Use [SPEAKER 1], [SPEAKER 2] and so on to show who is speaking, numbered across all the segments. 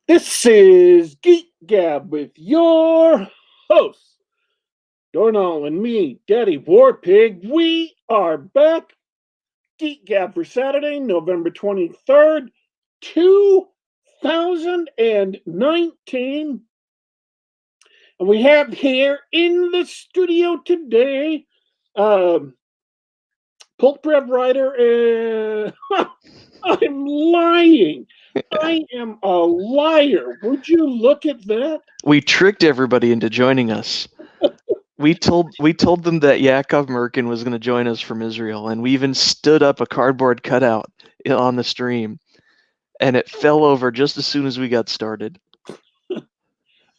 [SPEAKER 1] This is Geek Gab with your hosts, Dornall and me, Daddy Warpig. We are back. Geek Gab for Saturday, November 23rd, 2019. And we have here in the studio today, Pulp Rev Writer. I'm lying. I am a liar. Would you look at that?
[SPEAKER 2] We tricked everybody into joining us. We told them that Yakov Merkin was going to join us from Israel, and we even stood up a cardboard cutout on the stream, and it fell over just as soon as we got started.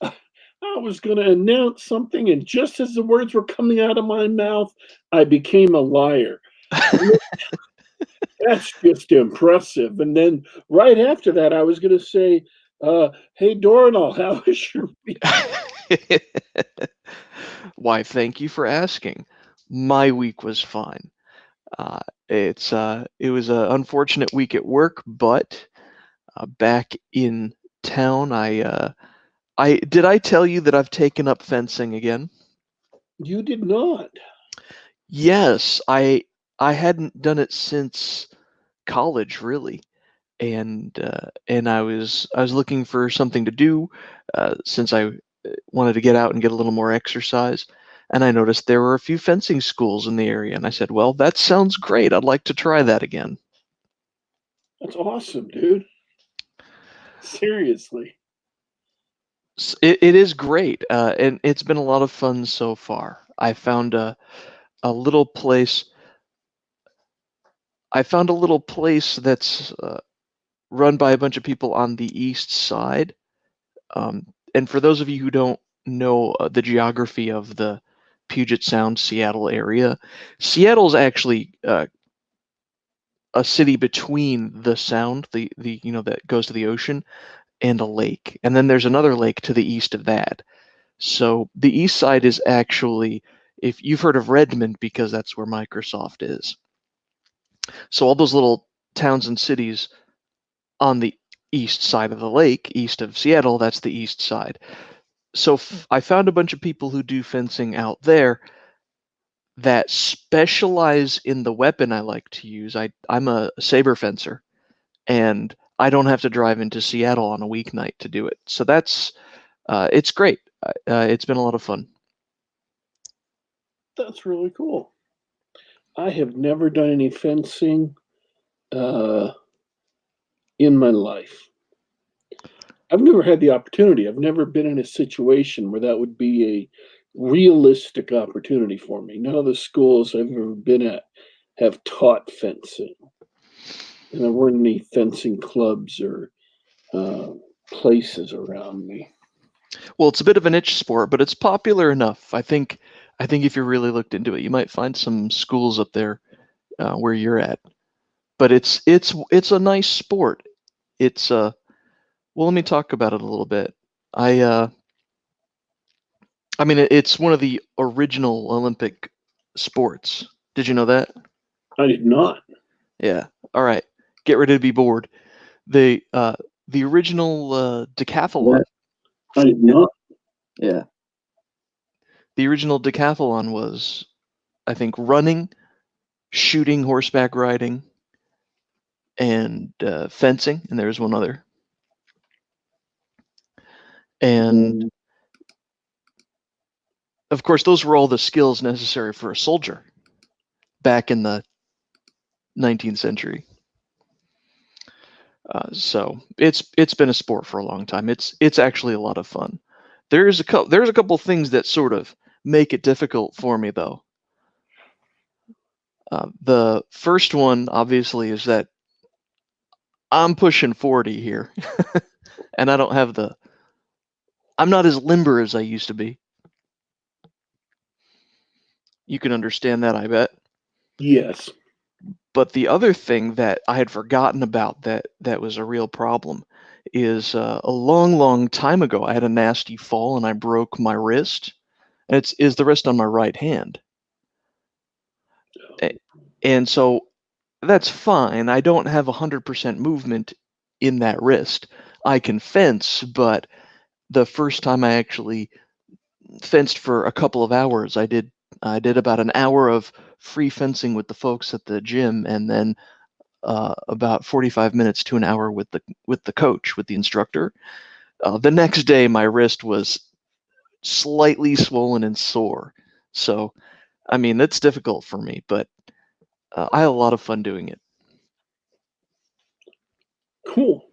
[SPEAKER 1] I was going to announce something, and just as the words were coming out of my mouth, I became a liar. That's just impressive. And then right after that, I was going to say, hey, Dornall, how was your week?
[SPEAKER 2] Why, thank you for asking. My week was fine. It was an unfortunate week at work, but back in town, I did I tell you that I've taken up fencing again?
[SPEAKER 1] You did not.
[SPEAKER 2] Yes, I hadn't done it since college, really, and I was looking for something to do since I wanted to get out and get a little more exercise, and I noticed there were a few fencing schools in the area, and I said, "Well, that sounds great. I'd like to try that again."
[SPEAKER 1] That's awesome, dude. Seriously.
[SPEAKER 2] It is great, and it's been a lot of fun so far. I found a little place. That's run by a bunch of people on the east side. And for those of you who don't know the geography of the Puget Sound, Seattle area, Seattle's actually a city between the Sound, the that goes to the ocean, and a lake, and then there's another lake to the east of that. So the east side is actually, if you've heard of Redmond, because that's where Microsoft is. So all those little towns and cities on the east side of the lake, east of Seattle, that's the east side. So I found a bunch of people who do fencing out there that specialize in the weapon I like to use. I'm a saber fencer, and I don't have to drive into Seattle on a weeknight to do it. So that's it's great. It's been a lot of fun.
[SPEAKER 1] That's really cool. I have never done any fencing in my life. I've never had the opportunity. I've never been in a situation where that would be a realistic opportunity for me. None of the schools I've ever been at have taught fencing. And there weren't any fencing clubs or places around me.
[SPEAKER 2] Well, it's a bit of a niche sport, but it's popular enough. I think if you really looked into it, you might find some schools up there where you're at. But it's a nice sport. It's well, let me talk about it a little bit. I mean, it's one of the original Olympic sports. Did you know that?
[SPEAKER 1] I did not.
[SPEAKER 2] Yeah. All right. Get ready to be bored. The original decathlon.
[SPEAKER 1] I did not.
[SPEAKER 3] Yeah.
[SPEAKER 2] The original decathlon was, I think, running, shooting, horseback riding, and fencing, and there was one other. And of course, those were all the skills necessary for a soldier back in the 19th century. So it's been a sport for a long time. It's actually a lot of fun. There's a couple things that sort of make it difficult for me, though. The first one, obviously, is that I'm pushing 40 here, and I'm not as limber as I used to be. You can understand that, I bet.
[SPEAKER 1] Yes.
[SPEAKER 2] But the other thing that I had forgotten about that was a real problem is a long time ago, I had a nasty fall and I broke my wrist. And it's the wrist on my right hand. And so that's fine. I don't have 100% movement in that wrist. I can fence, but the first time I actually fenced for a couple of hours, I did about an hour of free fencing with the folks at the gym, and then about 45 minutes to an hour with the coach, with the instructor. The next day, my wrist was slightly swollen and sore. So, I mean, that's difficult for me, but I had a lot of fun doing it.
[SPEAKER 1] Cool.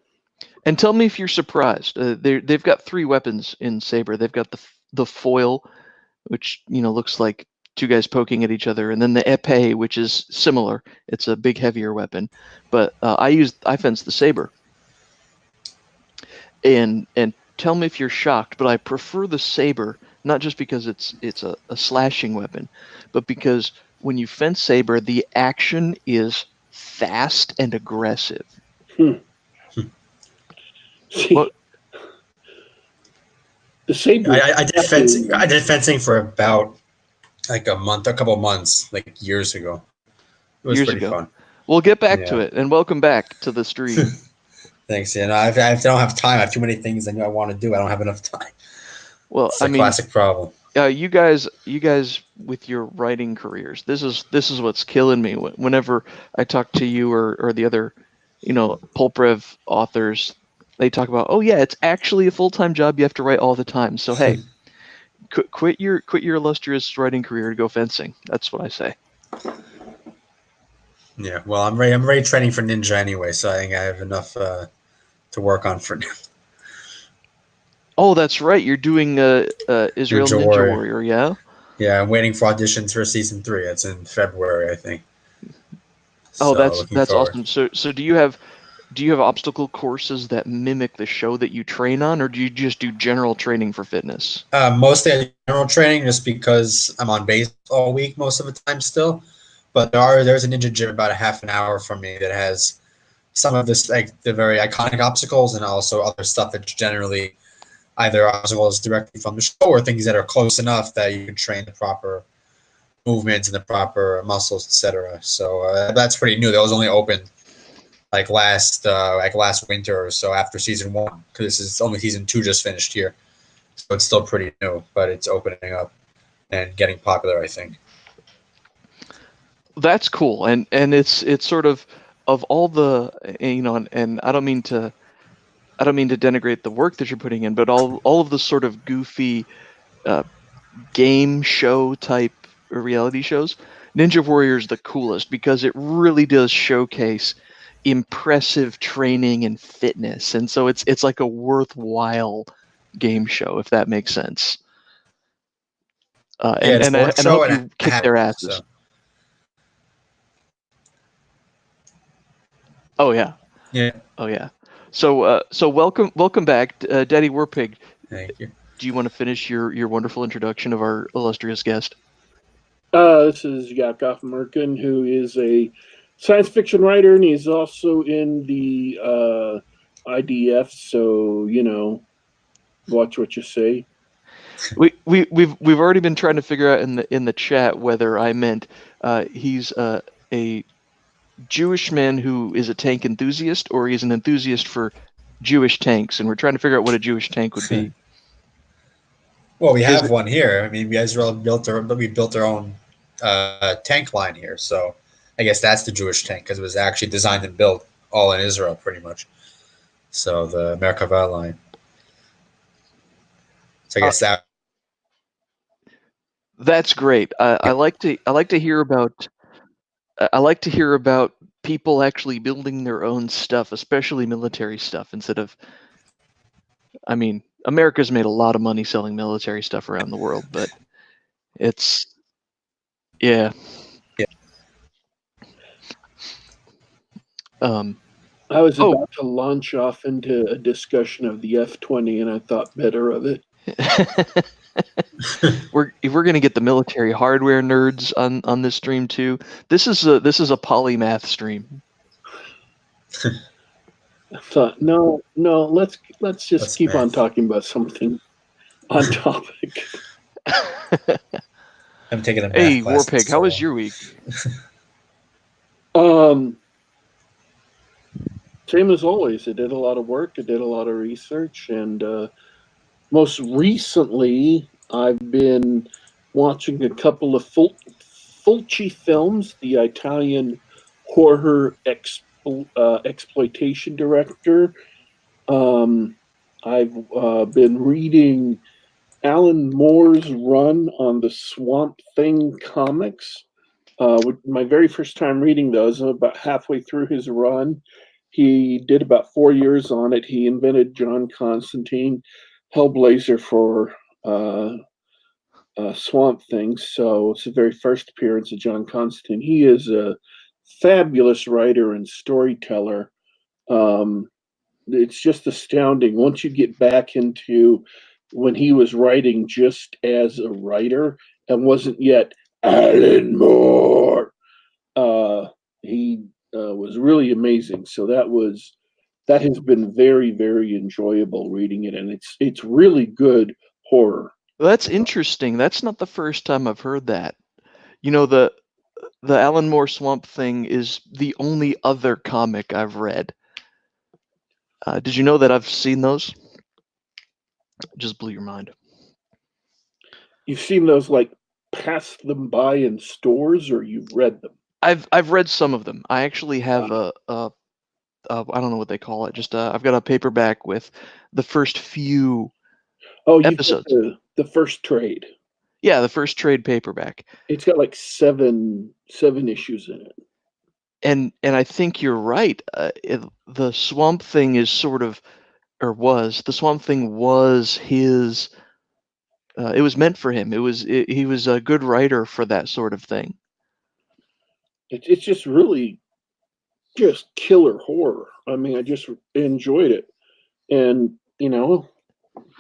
[SPEAKER 2] And tell me if you're surprised. They've got 3 weapons in Saber. They've got the foil, which looks like 2 guys poking at each other, and then the épée, which is similar. It's a big, heavier weapon. But I fenced the Saber. And tell me if you're shocked, but I prefer the Saber, not just because it's a slashing weapon, but because when you fence Saber, the action is fast and aggressive.
[SPEAKER 1] See,
[SPEAKER 2] What?
[SPEAKER 1] the Saber.
[SPEAKER 3] I did fencing for about like a couple of months, like years ago. It was pretty fun.
[SPEAKER 2] We'll get back to it, and welcome back to the stream.
[SPEAKER 3] Thanks. Yeah, no, I don't have time. I have too many things I want to do. I don't have enough time.
[SPEAKER 2] Well,
[SPEAKER 3] it's a classic problem.
[SPEAKER 2] You guys with your writing careers, this is what's killing me. Whenever I talk to you or the other, Pulprev authors, they talk about, oh yeah, it's actually a full-time job. You have to write all the time. So hey, quit your illustrious writing career to go fencing. That's what I say.
[SPEAKER 3] Yeah, well, I'm ready training for Ninja anyway, so I think I have enough to work on for now.
[SPEAKER 2] Oh, that's right. You're doing Israel Ninja Warrior, yeah?
[SPEAKER 3] Yeah, I'm waiting for auditions for season 3. It's in February, I think.
[SPEAKER 2] Oh, that's awesome. So do you have obstacle courses that mimic the show that you train on, or do you just do general training for fitness?
[SPEAKER 3] Mostly I do general training, just because I'm on base all week most of the time still. But there's a ninja gym about a half an hour from me that has some of this, like the very iconic obstacles, and also other stuff that's generally either obstacles directly from the show or things that are close enough that you can train the proper movements and the proper muscles, etc. So that's pretty new. That was only open like last winter or so, after season 1, because this is only season 2 just finished here. So it's still pretty new, but it's opening up and getting popular, I think.
[SPEAKER 2] That's cool, and it's sort of all the and I don't mean to denigrate the work that you're putting in, but all of the sort of goofy game show type reality shows, Ninja Warrior is the coolest because it really does showcase impressive training and fitness, and so it's like a worthwhile game show, if that makes sense. And I hope you kick their asses. So. Oh yeah.
[SPEAKER 3] Yeah.
[SPEAKER 2] Oh yeah. So welcome back, Daddy Warpig.
[SPEAKER 3] Thank you.
[SPEAKER 2] Do you want to finish your wonderful introduction of our illustrious guest?
[SPEAKER 1] This is Yakov Merkin, who is a science fiction writer, and he's also in the IDF. So watch what you say.
[SPEAKER 2] We've already been trying to figure out in the chat whether I meant he's a Jewish man who is a tank enthusiast, or he's an enthusiast for Jewish tanks, and we're trying to figure out what a Jewish tank would be.
[SPEAKER 3] Well, we have one here. I mean, we built our own tank line here, so I guess that's the Jewish tank, because it was actually designed and built all in Israel, pretty much. So the Merkava line. So I guess
[SPEAKER 2] that's great. I like to hear about. I like to hear about people actually building their own stuff, especially military stuff, instead of. I mean, America's made a lot of money selling military stuff around the world, but it's. Yeah.
[SPEAKER 1] I was about to launch off into a discussion of the F-20, and I thought better of it.
[SPEAKER 2] We're gonna get the military hardware nerds on this stream too. This is a polymath stream.
[SPEAKER 1] I thought no, let's just keep on talking about something on topic.
[SPEAKER 3] I'm taking a math
[SPEAKER 2] Hey,
[SPEAKER 3] class.
[SPEAKER 2] Warpig, how was your week?
[SPEAKER 1] It was Same as always. I did a lot of work. I did a lot of research, and most recently, I've been watching a couple of Fulci films. The Italian horror exploitation director. Um, I've been reading Alan Moore's run on the Swamp Thing comics. My very first time reading those, I'm about halfway through his run. He did about 4 years on it. He invented John Constantine, Hellblazer for Swamp Thing. So it's the very first appearance of John Constantine. He is a fabulous writer and storyteller. Um, it's just astounding once you get back into when he was writing just as a writer and wasn't yet Alan Moore. He was really amazing. So that has been very, very enjoyable reading it, and it's really good horror.
[SPEAKER 2] Well, that's interesting. That's not the first time I've heard that. You know, the Alan Moore Swamp Thing is the only other comic I've read. Did you know that I've seen those? Just blew your mind.
[SPEAKER 1] You've seen those like pass them by in stores, or you've read them?
[SPEAKER 2] I've read some of them. I actually have I don't know what they call it. Just I've got a paperback with the first few
[SPEAKER 1] Oh, you've got
[SPEAKER 2] episodes.
[SPEAKER 1] the first trade.
[SPEAKER 2] Yeah, the first trade paperback.
[SPEAKER 1] It's got like seven issues in it.
[SPEAKER 2] And I think you're right. The Swamp Thing is sort of, or was the Swamp Thing was his. It was meant for him. He was a good writer for that sort of thing.
[SPEAKER 1] It's just really just killer horror. I mean, I just enjoyed it, and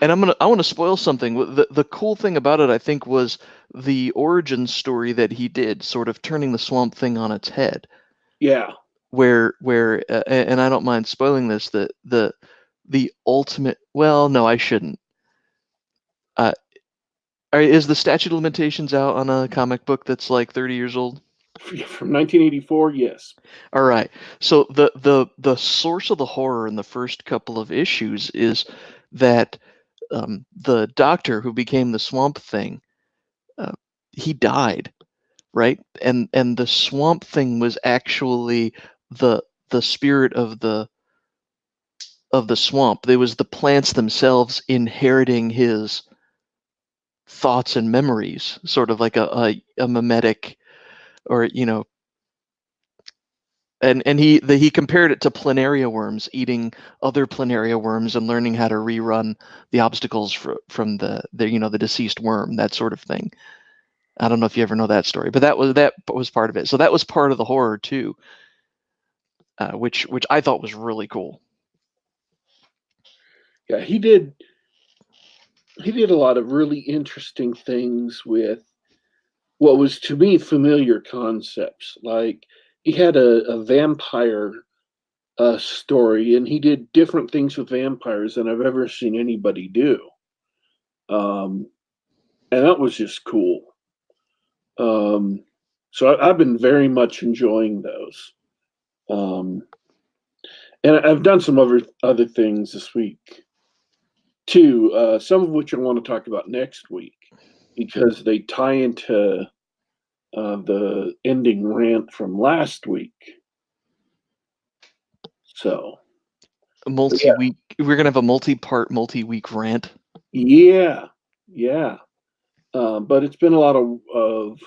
[SPEAKER 2] And I want to spoil something. The cool thing about it, I think, was the origin story that he did, sort of turning the Swamp Thing on its head.
[SPEAKER 1] yeah,
[SPEAKER 2] Where and I don't mind spoiling this, the ultimate. Well, no, I shouldn't. Is the statute of limitations out on a comic book that's like 30 years old?
[SPEAKER 1] from 1984. Yes.
[SPEAKER 2] All right. So the source of the horror in the first couple of issues is that the doctor who became the Swamp Thing, uh, he died, right? And the Swamp Thing was actually the spirit of the swamp. It was the plants themselves inheriting his thoughts and memories, sort of like a mimetic, or and he compared it to planaria worms eating other planaria worms and learning how to rerun the obstacles from the deceased worm, that sort of thing. I don't know if you ever know that story, but that was part of it. So that was part of the horror too, which I thought was really cool.
[SPEAKER 1] Yeah, he did a lot of really interesting things with what was to me familiar concepts. Like he had a vampire story, and he did different things with vampires than I've ever seen anybody do. Um, and that was just cool. So I've been very much enjoying those. Um, and I've done some other things this week too. Some of which I want to talk about next week because they tie into the ending rant from last week. So
[SPEAKER 2] Multi-week. We're gonna have a multi-part, multi-week rant.
[SPEAKER 1] yeah. But it's been a lot of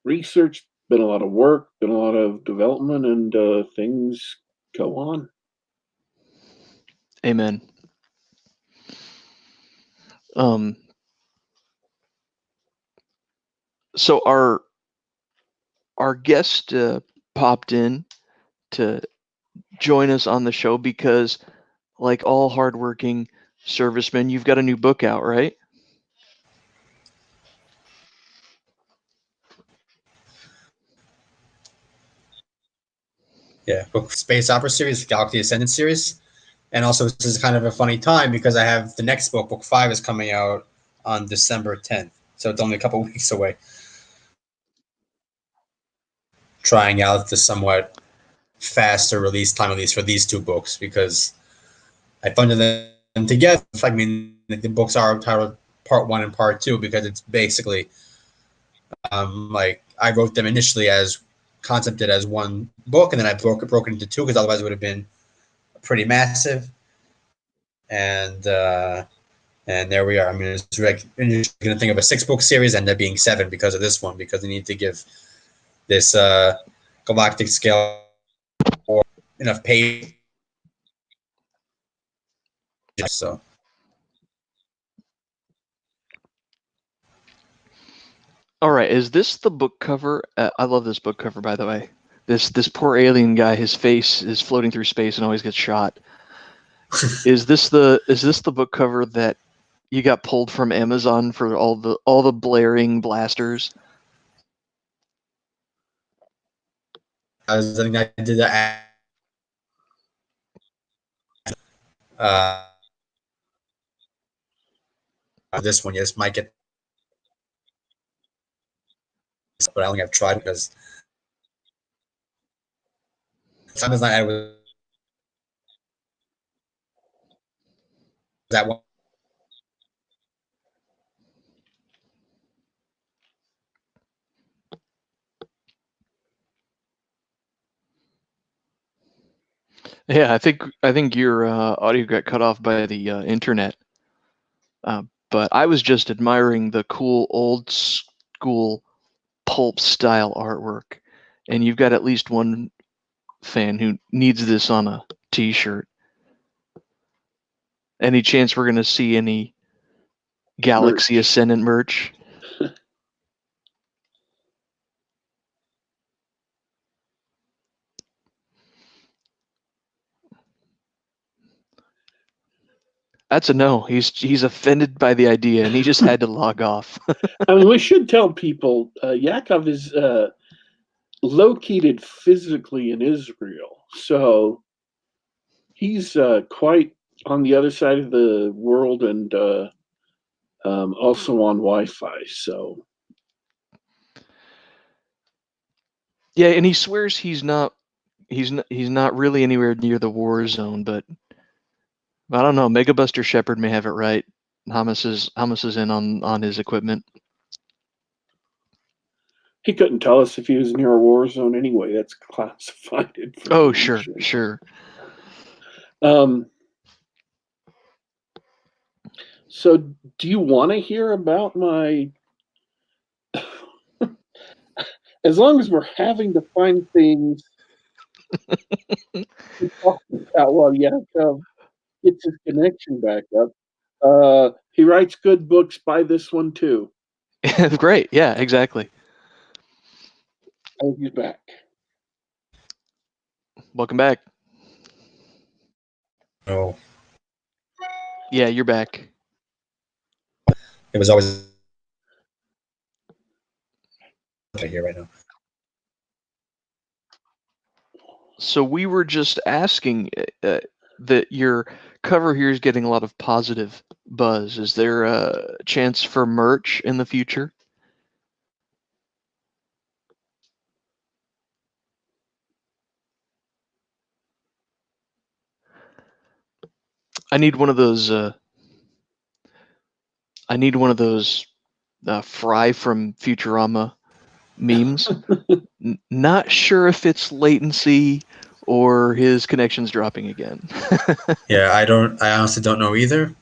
[SPEAKER 1] research, been a lot of work, been a lot of development, and things go on.
[SPEAKER 2] Amen. So our guest popped in to join us on the show because, like all hardworking servicemen, you've got a new book out, right?
[SPEAKER 3] Yeah, book space opera series, Galaxy Ascendant series, and also this is kind of a funny time because I have the next book, book 5, is coming out on December 10th, so it's only a couple weeks away. Trying out the somewhat faster release time, at least for these two books, because I funded them together. I mean, the books are titled Part 1 and Part 2 because it's basically like I wrote them initially as concepted as one book, and then I broke it into two because otherwise it would have been pretty massive. And there we are. I mean, it's like you're going to think of a 6-book series, end up being 7 because of this one, because they need to give this galactic scale or enough page. So
[SPEAKER 2] All right, is this the book cover? I love this book cover, by the way. This poor alien guy, his face is floating through space and always gets shot. Is this the book cover that you got pulled from Amazon for all the blaring blasters?
[SPEAKER 3] I think I did that. This one, yes, might get, but I only have tried because sometimes I was that one.
[SPEAKER 2] Yeah, I think your audio got cut off by the internet. But I was just admiring the cool old school pulp style artwork, and you've got at least one fan who needs this on a t-shirt. Any chance we're going to see any Galaxy
[SPEAKER 1] Merch.
[SPEAKER 2] Ascendant merch? That's a no. He's offended by the idea, and he just had to log off.
[SPEAKER 1] I mean, we should tell people Yakov is located physically in Israel, so he's quite on the other side of the world and also on Wi-Fi. So
[SPEAKER 2] Yeah, and he swears he's not really anywhere near the war zone, but I don't know. Mega Buster Shepard may have it right. Hamas is in on his equipment.
[SPEAKER 1] he couldn't tell us if he was near a war zone anyway. That's classified information.
[SPEAKER 2] Oh, sure.
[SPEAKER 1] So, do you want to hear about my? As long as we're having to find things to talk about while Yakov gets his connection back up. He writes good books. Buy this one too.
[SPEAKER 2] Great. Yeah, exactly.
[SPEAKER 1] Oh, he's back.
[SPEAKER 2] Welcome back.
[SPEAKER 3] No,
[SPEAKER 2] Yeah, you're back.
[SPEAKER 3] it was always here right now.
[SPEAKER 2] So we were just asking that your cover here is getting a lot of positive buzz. Is there a chance for merch in the future? I need one of those. I need one of those Fry from Futurama memes. Not sure if it's latency or his connection's dropping again.
[SPEAKER 3] Yeah, I honestly don't know either.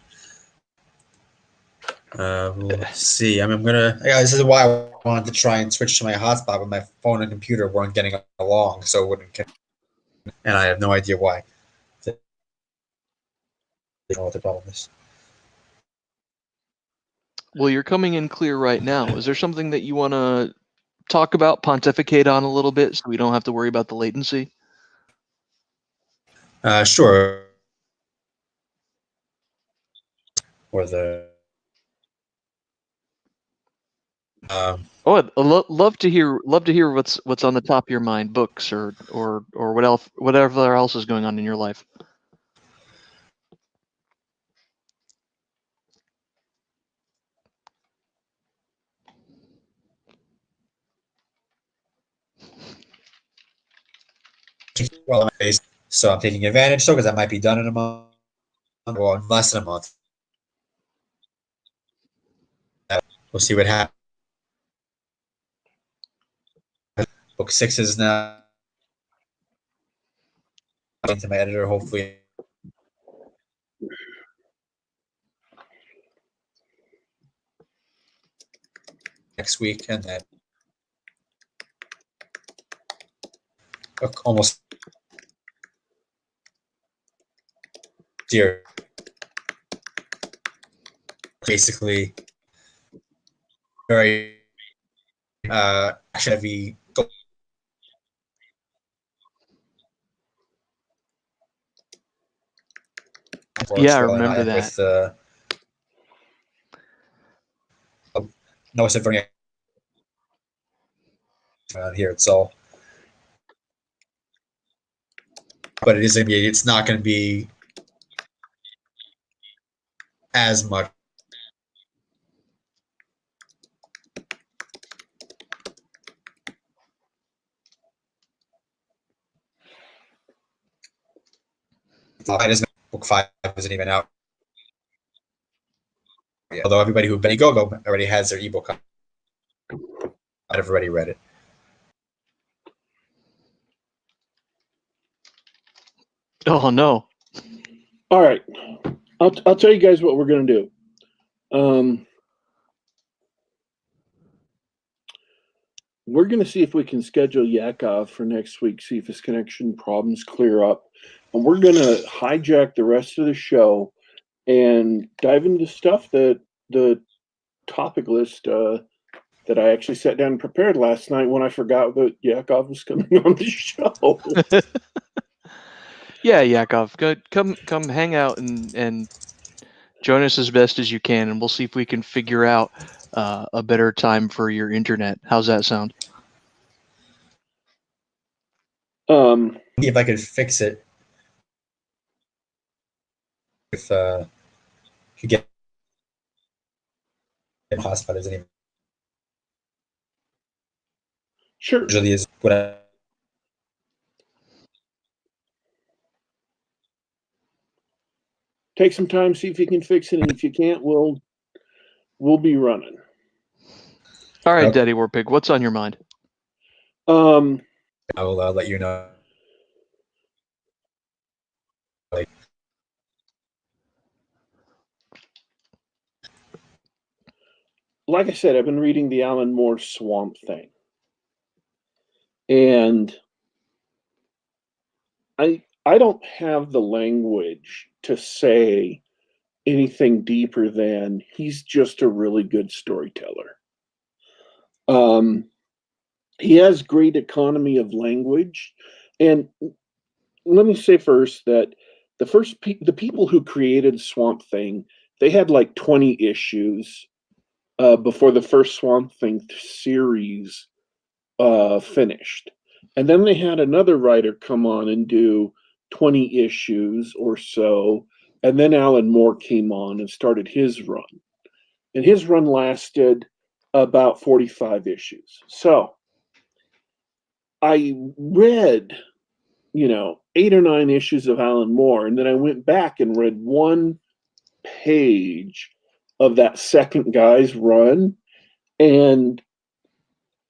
[SPEAKER 3] We'll see. I mean, I'm gonna. Yeah, this is why I wanted to try and switch to my hotspot, but my phone and computer weren't getting along, so it wouldn't. And I have no idea why. I don't know what the problem is.
[SPEAKER 2] Well, you're coming in clear right now. Is there something that you want to talk about, pontificate on a little bit, so we don't have to worry about the latency?
[SPEAKER 3] Sure. Or the.
[SPEAKER 2] Oh, I'd love to hear what's on the top of your mind, books or whatever else is going on in your life.
[SPEAKER 3] well, I'm based, so I'm taking advantage. So because I might be done in a month or in less than a month. We'll see what happens. Book 6 is now to my editor. Hopefully next week, and then almost year, basically very heavy.
[SPEAKER 2] Yeah, I remember that.
[SPEAKER 3] With Noah Severing around here, it's all. But it is gonna be. It's not going to be as much. Book 5 isn't even out. Yeah. Although everybody who Benny Go already has their ebook. I've already read it.
[SPEAKER 2] Oh no!
[SPEAKER 1] All right, I'll tell you guys what we're gonna do. We're gonna see if we can schedule Yakov for next week. See if his connection problems clear up, and we're gonna hijack the rest of the show and dive into stuff that the topic list that I actually sat down and prepared last night when I forgot that Yakov was coming on the show.
[SPEAKER 2] Yeah, Yakov, come hang out and join us as best as you can, and we'll see if we can figure out a better time for your internet. How's that sound?
[SPEAKER 3] If I could fix it, if you get hotspot isn't even
[SPEAKER 1] Sure.
[SPEAKER 3] usually is what I.
[SPEAKER 1] Take some time, see if you can fix it, and if you can't, we'll be running.
[SPEAKER 2] All right,
[SPEAKER 3] Okay.
[SPEAKER 2] Daddy Warpig, what's on your mind?
[SPEAKER 3] I will let you know.
[SPEAKER 1] Like I said, I've been reading the Alan Moore Swamp Thing, and I don't have the language to say anything deeper than he's just a really good storyteller. He has great economy of language, and let me say first that the people who created Swamp Thing, they had like 20 issues before the first Swamp Thing series finished, and then they had another writer come on and do 20 issues or so, and then Alan Moore came on and started his run, and his run lasted about 45 issues. So I read, 8 or 9 issues of Alan Moore, and then I went back and read one page of that second guy's run. And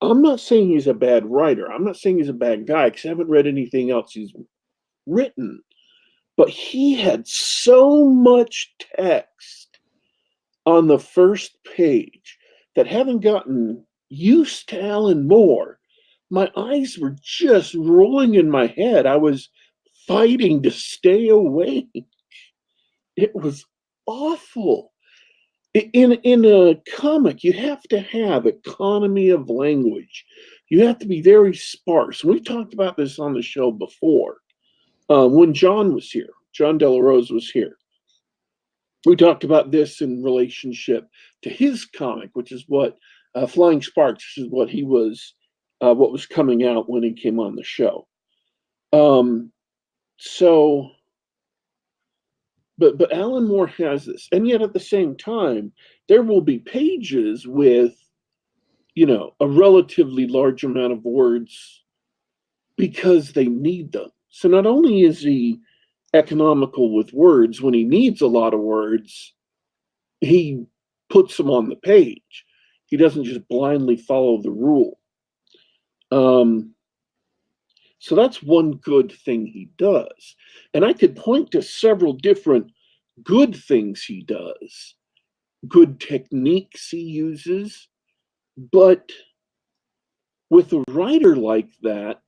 [SPEAKER 1] I'm not saying he's a bad writer. I'm not saying he's a bad guy because I haven't read anything else he's written. But he had so much text on the first page that having gotten used to Alan Moore, my eyes were just rolling in my head. I was fighting to stay awake. It was awful. In a comic, you have to have economy of language. You have to be very sparse. We talked about this on the show before. When John was here, John Delarose was here. We talked about this in relationship to his comic, which is what Flying Sparks, which is what he was, what was coming out when he came on the show. So, but Alan Moore has this, and yet at the same time, there will be pages with, a relatively large amount of words because they need them. So not only is he economical with words, when he needs a lot of words, he puts them on the page. He doesn't just blindly follow the rule. So that's one good thing he does. And I could point to several different good things he does, good techniques he uses. But with a writer like that,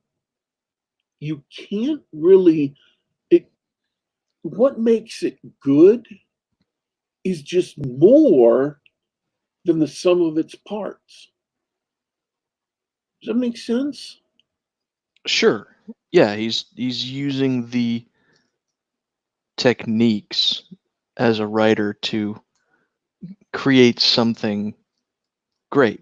[SPEAKER 1] you can't really, what makes it good is just more than the sum of its parts. Does that make sense?
[SPEAKER 2] Sure. Yeah, he's using the techniques as a writer to create something great,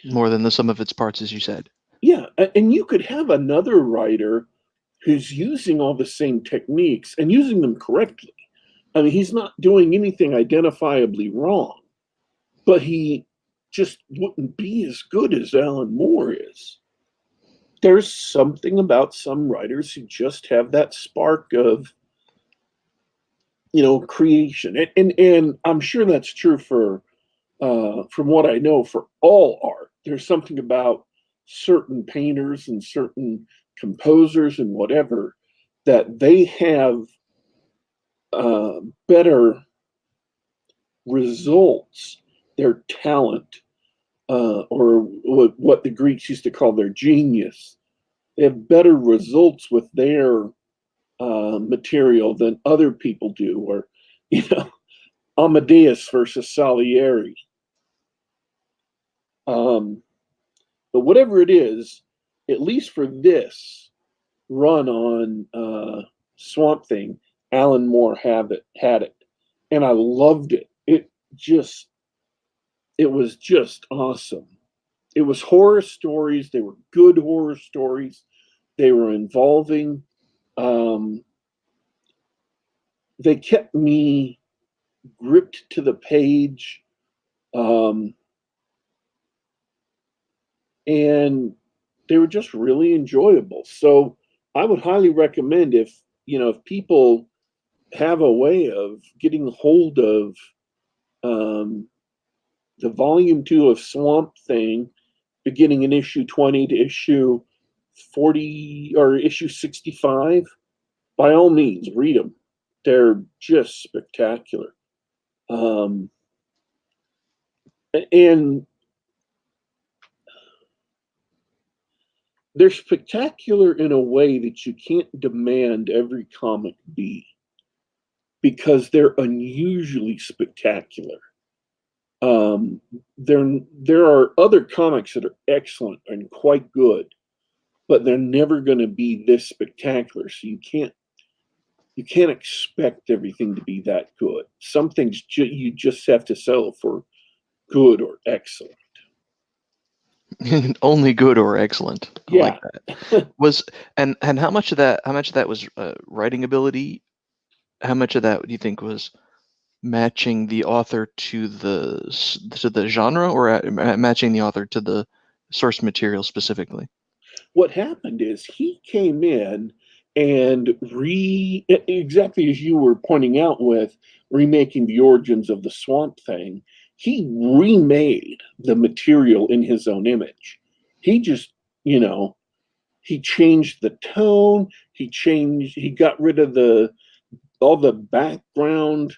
[SPEAKER 2] more than the sum of its parts, as you said.
[SPEAKER 1] Yeah, and you could have another writer who's using all the same techniques and using them correctly. I mean, he's not doing anything identifiably wrong, but he just wouldn't be as good as Alan Moore is. There's something about some writers who just have that spark of, creation, and I'm sure that's true for, from what I know, for all art. There's something about certain painters and certain composers and whatever that they have better results, their talent, or what the Greeks used to call their genius. They have better results with their material than other people do, or, Amadeus versus Salieri. But whatever it is, at least for this run on Swamp Thing, Alan Moore had it, and I loved it. It was just awesome. It was horror stories. They were good horror stories. They were involving. They kept me gripped to the page, and they were just really enjoyable. So I would highly recommend, if people have a way of getting hold of the volume 2 of Swamp Thing, beginning in issue 20 to issue 40 or issue 65, by all means, read them. They're just spectacular. And they're spectacular in a way that you can't demand every comic be, because they're unusually spectacular. There are other comics that are excellent and quite good, but they're never going to be this spectacular. So you can't expect everything to be that good. Some things you just have to settle for good or excellent.
[SPEAKER 2] Only good or excellent. I
[SPEAKER 1] Yeah.
[SPEAKER 2] like that. And how much of that was writing ability? How much of that do you think was matching the author to the genre, or matching the author to the source material specifically?
[SPEAKER 1] What happened is he came in and exactly as you were pointing out with remaking the origins of the Swamp Thing, he remade the material in his own image. He just, he changed the tone, he got rid of all the background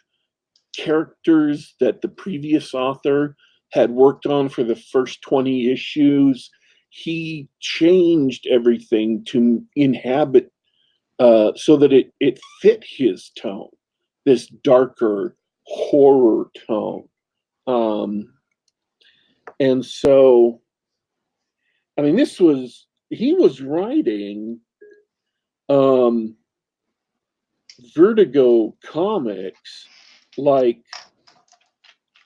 [SPEAKER 1] characters that the previous author had worked on for the first 20 issues. He changed everything to inhabit, so that it fit his tone, this darker horror tone. And so, I mean, he was writing Vertigo comics like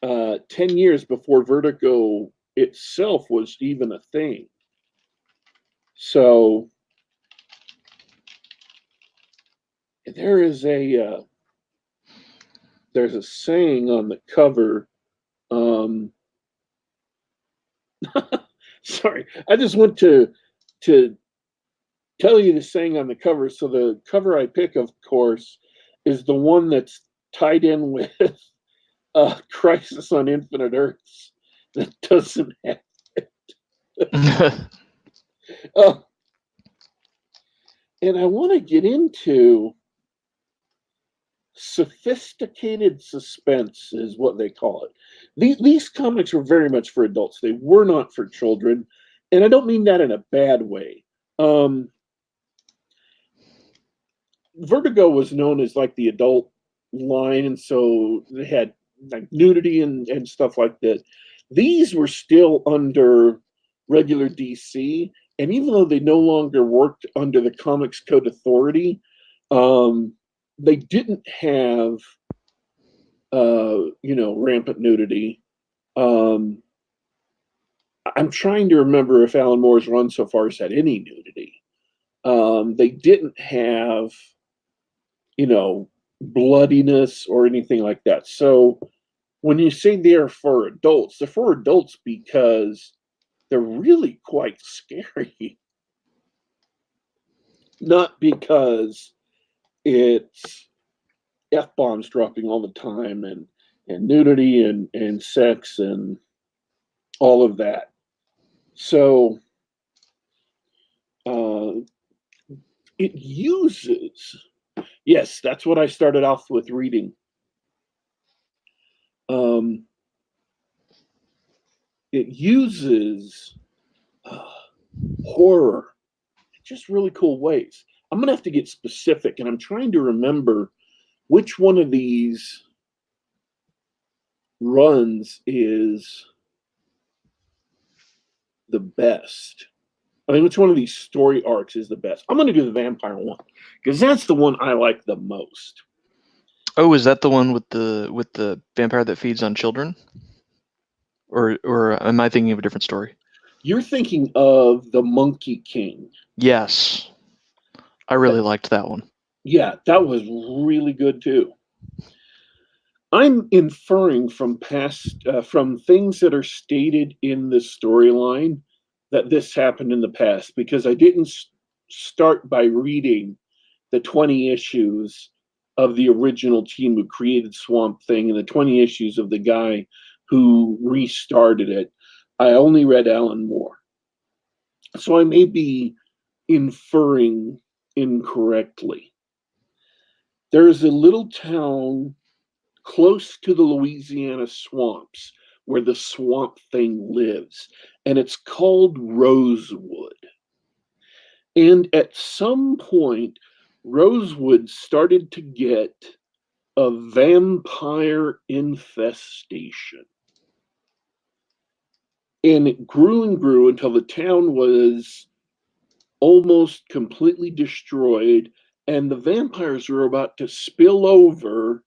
[SPEAKER 1] 10 years before Vertigo itself was even a thing. So there's a saying on the cover. Sorry, I just went to tell you the saying on the cover. So the cover I pick, of course, is the one that's tied in with Crisis on Infinite Earths that doesn't have. And I want to get into sophisticated suspense, is what they call it. These comics were very much for adults. They were not for children. And I don't mean that in a bad way. Vertigo was known as like the adult line, and so they had like nudity and stuff like that. These were still under regular DC, and even though they no longer worked under the Comics Code Authority, they didn't have rampant nudity. I'm trying to remember if Alan Moore's run so far has had any nudity. They didn't have bloodiness or anything like that. So when you say they're for adults because they're really quite scary. Not because it's F-bombs dropping all the time and nudity and sex and all of that. So it uses, yes, that's what I started off with reading. It uses horror in just really cool ways. I'm going to have to get specific, and I'm trying to remember which one of these runs is the best. I mean, which one of these story arcs is the best? I'm going to do the vampire one because that's the one I like the most.
[SPEAKER 2] Oh, is that the one with the vampire that feeds on children? Or am I thinking of a different story?
[SPEAKER 1] You're thinking of the Monkey King.
[SPEAKER 2] Yes. I really liked that one.
[SPEAKER 1] Yeah, that was really good too. I'm inferring from from things that are stated in the storyline that this happened in the past, because I didn't start by reading the 20 issues of the original team who created Swamp Thing and the 20 issues of the guy who restarted it. I only read Alan Moore. So I may be inferring incorrectly. There is a little town close to the Louisiana swamps where the Swamp Thing lives, and it's called Rosewood. And at some point, Rosewood started to get a vampire infestation. And it grew and grew until the town was almost completely destroyed, and the vampires were about to spill over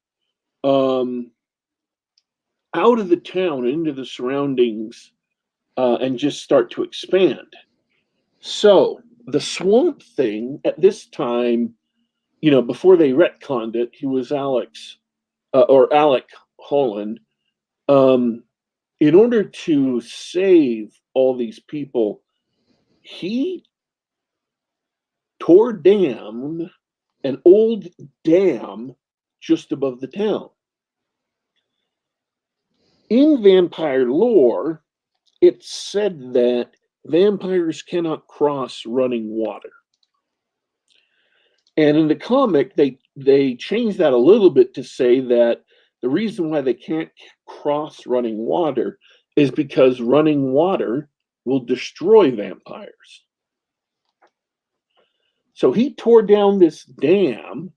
[SPEAKER 1] out of the town into the surroundings and just start to expand. So the Swamp Thing at this time, before they retconned it, he was Alec Holland. In order to save all these people, he tore down an old dam just above the town. In vampire lore, it's said that vampires cannot cross running water. And in the comic, they changed that a little bit to say that the reason why they can't cross running water is because running water will destroy vampires. So he tore down this dam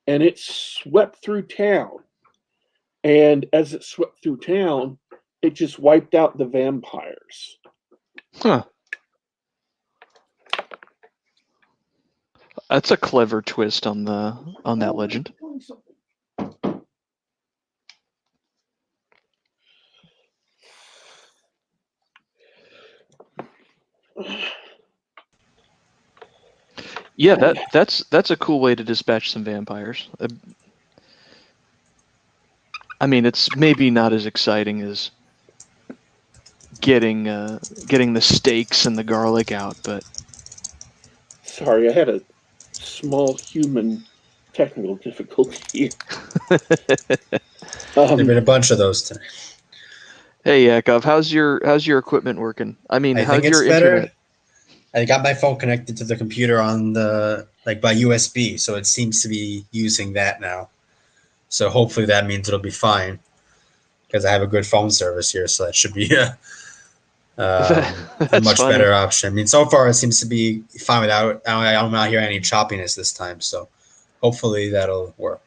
[SPEAKER 1] and it swept through town. And as it swept through town, it just wiped out the vampires.
[SPEAKER 2] Huh. That's a clever twist on that legend. Yeah, that's a cool way to dispatch some vampires. I mean, it's maybe not as exciting as getting the steaks and the garlic out, but
[SPEAKER 1] Sorry, I had a small human technical difficulty.
[SPEAKER 3] There've been a bunch of those today.
[SPEAKER 2] Hey Yakov, how's your equipment working? I mean,
[SPEAKER 3] I think
[SPEAKER 2] how's
[SPEAKER 3] it's
[SPEAKER 2] your
[SPEAKER 3] better.
[SPEAKER 2] internet?
[SPEAKER 3] I got my phone connected to the computer on the by USB, so it seems to be using that now. So hopefully that means it'll be fine because I have a good phone service here, so that should be a
[SPEAKER 2] That's
[SPEAKER 3] much
[SPEAKER 2] funny.
[SPEAKER 3] better option. I mean, so far it seems to be fine without. I'm not hearing any choppiness this time, so hopefully that'll work.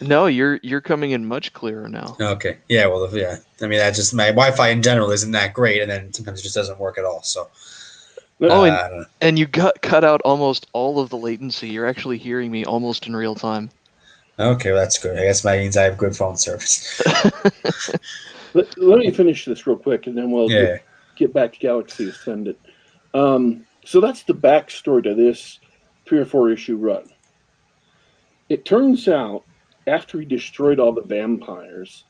[SPEAKER 2] No, you're coming in much clearer now.
[SPEAKER 3] Okay, yeah, well, yeah. I mean, that's just my Wi-Fi in general isn't that great, and then sometimes it just doesn't work at all. So,
[SPEAKER 2] Oh,
[SPEAKER 3] I don't know.
[SPEAKER 2] and you got cut out almost all of the latency. You're actually hearing me almost in real time.
[SPEAKER 3] Okay, well, that's good. I guess that means I have good phone service.
[SPEAKER 1] Let me finish this real quick, and then we'll
[SPEAKER 3] Yeah.
[SPEAKER 1] get back to Galaxy Ascendant. So that's the backstory to this 3 or 4 issue run. It turns out, after he destroyed all the vampires,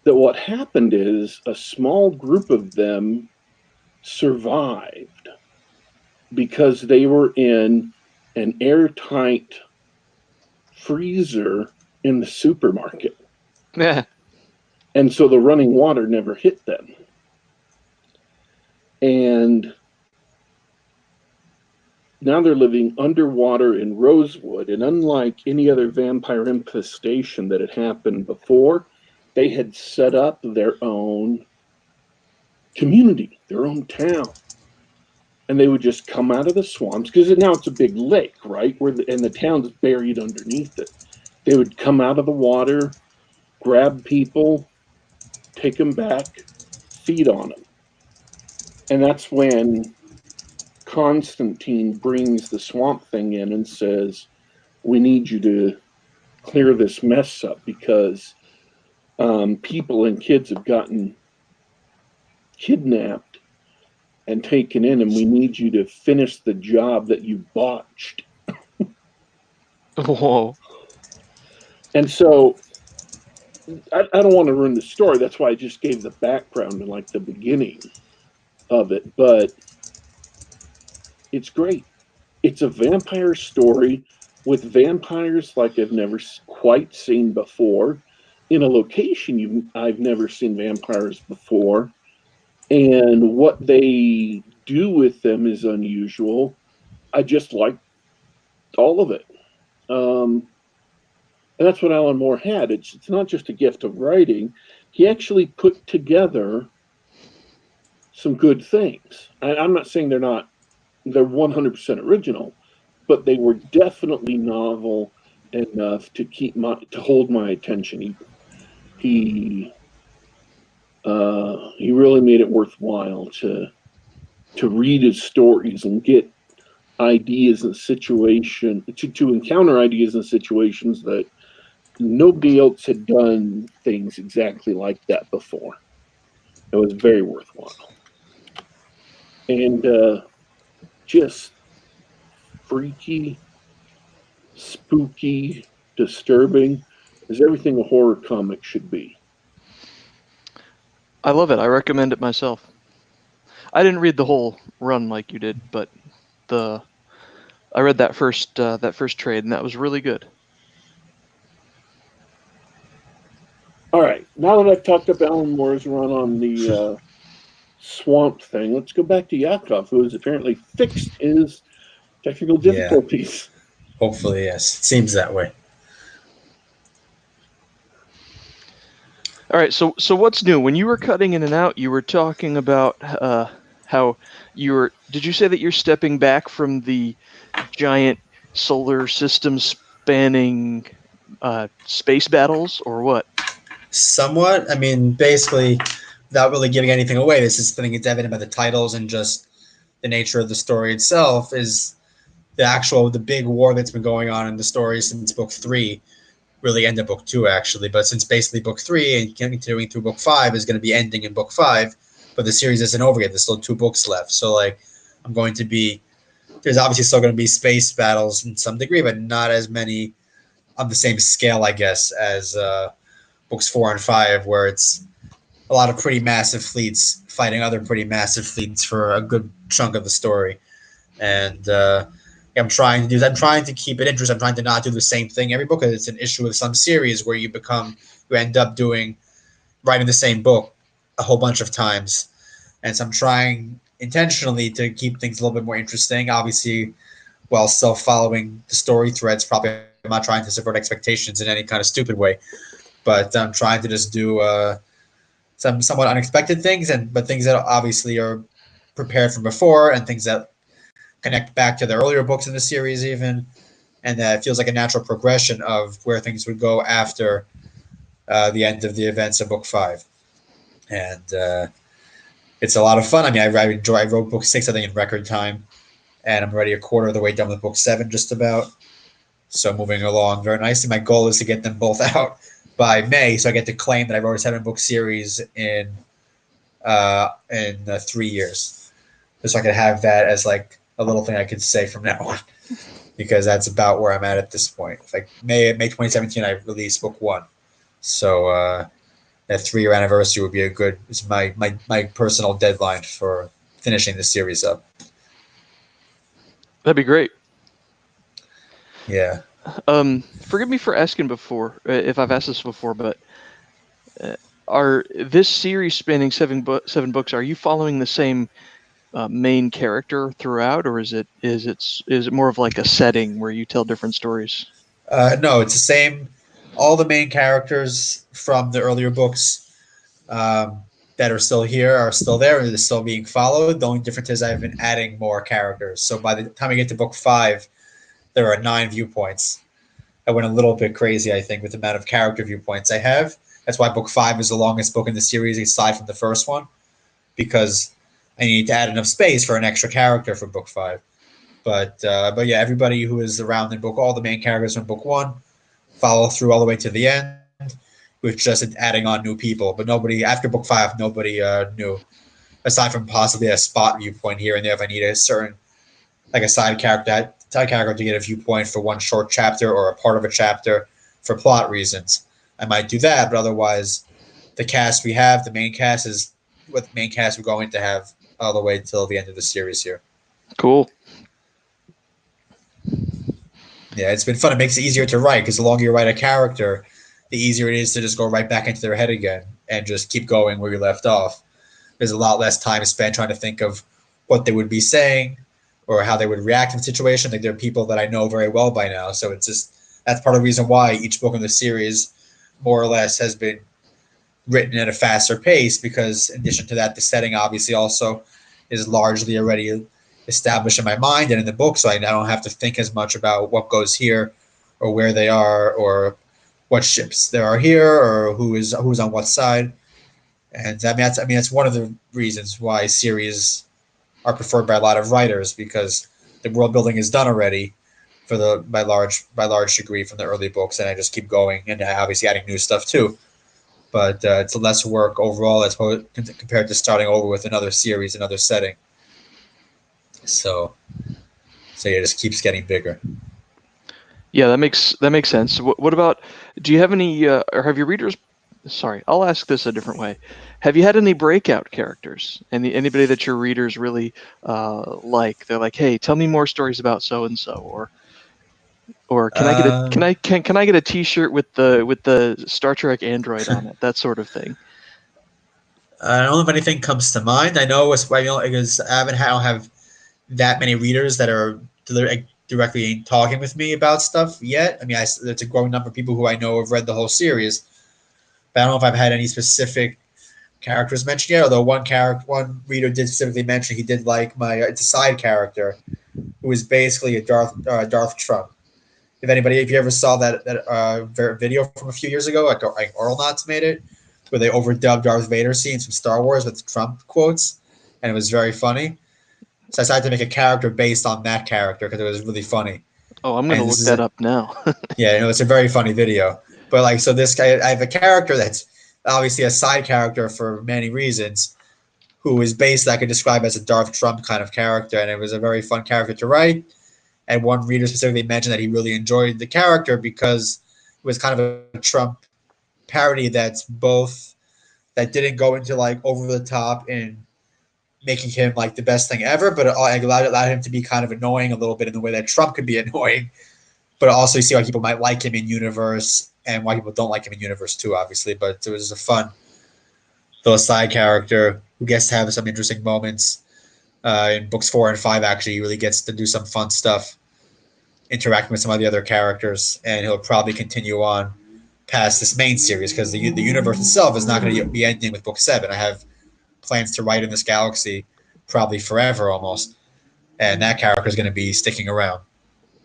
[SPEAKER 1] that what happened is a small group of them survived because they were in an airtight freezer in the supermarket.
[SPEAKER 2] Yeah.
[SPEAKER 1] And so the running water never hit them. And now they're living underwater in Rosewood. And unlike any other vampire infestation that had happened before, they had set up their own community, their own town. And they would just come out of the swamps, because now it's a big lake, right? And the town's buried underneath it. They would come out of the water, grab people, take them back, feed on them. And that's when Constantine brings the Swamp Thing in and says, we need you to clear this mess up because people and kids have gotten kidnapped and taken in, and we need you to finish the job that you botched.
[SPEAKER 2] Whoa.
[SPEAKER 1] And so I don't want to ruin the story. That's why I just gave the background and like the beginning of it. But it's great. It's a vampire story with vampires like I've never quite seen before, in a location I've never seen vampires before. And what they do with them is unusual. I just like all of it. And that's what Alan Moore had. It's not just a gift of writing. He actually put together some good things. I'm not saying they're 100% original, but they were definitely novel enough to hold my attention. He really made it worthwhile to read his stories and get ideas in situation to encounter ideas in situations that nobody else had done things exactly like that before. It was very worthwhile. And just freaky, spooky, disturbing, is everything a horror comic should be.
[SPEAKER 2] I love it. I recommend it myself. I didn't read the whole run like you did, but I read that first trade, and that was really good.
[SPEAKER 1] All right, now that I've talked up Alan Moore's run on the Swamp Thing, let's go back to Yakov, who has apparently fixed his technical difficulties.
[SPEAKER 3] Yeah. Hopefully, yes. It seems that way.
[SPEAKER 2] All right, so what's new? When you were cutting in and out, you were talking about how you were. Did you say that you're stepping back from the giant solar system spanning space battles, or what?
[SPEAKER 3] Somewhat. I mean, basically, without really giving anything away, this is something that's evident by the titles and just the nature of the story itself. Is the big war that's been going on in the story since book 3. Really end at book 2 actually, but since basically book 3 and continuing through book 5 is going to be ending in book 5, but the series isn't over yet. There's still 2 books left, so like there's obviously still going to be space battles in some degree, but not as many on the same scale, I guess, as books 4 and 5, where it's a lot of pretty massive fleets fighting other pretty massive fleets for a good chunk of the story. And I'm trying to keep it interesting. I'm trying to not do the same thing every book, because it's an issue of some series where you end up writing the same book a whole bunch of times. And so I'm trying intentionally to keep things a little bit more interesting, obviously, while still following the story threads. Probably I'm not trying to subvert expectations in any kind of stupid way, but I'm trying to just do some somewhat unexpected things, but things that obviously are prepared from before, and things that connect back to the earlier books in the series even, and that feels like a natural progression of where things would go after the end of the events of book 5. And it's a lot of fun. I mean, I wrote book 6, I think, in record time, and I'm already a quarter of the way done with book 7 just about. So moving along very nicely. My goal is to get them both out by May, so I get to claim that I wrote a 7-book series in 3 years. Just so I could have that as like a little thing I could say from now on, because that's about where I'm at this point. Like May 2017, I released book 1. So that 3-year anniversary would be is my personal deadline for finishing the series up.
[SPEAKER 2] That'd be great.
[SPEAKER 3] Yeah.
[SPEAKER 2] Forgive me for asking before, if I've asked this before, but are this series spanning 7 books? Are you following the same main character throughout, or is it more of like a setting where you tell different stories?
[SPEAKER 3] No, it's the same. All the main characters from the earlier books that are still here are still there, and they're still being followed. The only difference is I've been adding more characters. So by the time I get to book 5, there are 9 viewpoints. I went a little bit crazy, I think, with the amount of character viewpoints I have. That's why book 5 is the longest book in the series, aside from the first one, because I need to add enough space for an extra character for book 5. But yeah, everybody who is around in all the main characters from book 1, follow through all the way to the end, with just adding on new people. But nobody after book 5, nobody new, aside from possibly a spot viewpoint here and there if I need a certain, like a side character to get a viewpoint for one short chapter or a part of a chapter for plot reasons. I might do that, but otherwise, the cast we have, the main cast, is what the main cast we're going to have all the way till the end of the series here.
[SPEAKER 2] Cool.
[SPEAKER 3] Yeah, it's been fun. It makes it easier to write, because the longer you write a character, the easier it is to just go right back into their head again and just keep going where you left off. There's a lot less time spent trying to think of what they would be saying or how they would react in the situation. Like, they're people that I know very well by now. So it's just, that's part of the reason why each book in the series more or less has been written at a faster pace, because in addition to that, the setting obviously also is largely already established in my mind and in the book. So I don't have to think as much about what goes here or where they are or what ships there are here or who's on what side. And that's one of the reasons why series are preferred by a lot of writers, because the world building is done already by large degree from the early books, and I just keep going and obviously adding new stuff too. But it's less work overall as compared to starting over with another series, another setting. So yeah, it just keeps getting bigger.
[SPEAKER 2] Yeah, that makes sense. What about? Do you have any, or have your readers? Sorry, I'll ask this a different way. Have you had any breakout characters? Anybody that your readers really like? They're like, hey, tell me more stories about so and so, or can I get a T-shirt with the Star Trek android on it? That sort of thing.
[SPEAKER 3] I don't know if anything comes to mind. I know because I don't have that many readers that are directly talking with me about stuff yet. I mean, there's a growing number of people who I know have read the whole series, but I don't know if I've had any specific characters mentioned yet. Although one reader did specifically mention he did like it's a side character who is basically a Darth Trump. If you ever saw that video from a few years ago, like Oralnauts made it, where they overdubbed Darth Vader scenes from Star Wars with Trump quotes, and it was very funny. So I decided to make a character based on that character because it was really funny.
[SPEAKER 2] Oh, I'm going to look that up now.
[SPEAKER 3] Yeah, it's a very funny video. But so this guy, I have a character that's obviously a side character for many reasons, who is based, I could describe as a Darth Trump kind of character, and it was a very fun character to write. And one reader specifically mentioned that he really enjoyed the character because it was kind of a Trump parody that didn't go into like over the top in making him like the best thing ever, but it allowed him to be kind of annoying a little bit in the way that Trump could be annoying. But also, you see why people might like him in universe and why people don't like him in universe too, obviously. But it was a fun little side character who gets to have some interesting moments. In books 4 and 5, actually, he really gets to do some fun stuff, interacting with some of the other characters, and he'll probably continue on past this main series because the universe itself is not going to be ending with book 7. I have plans to write in this galaxy probably forever almost, and that character is going to be sticking around.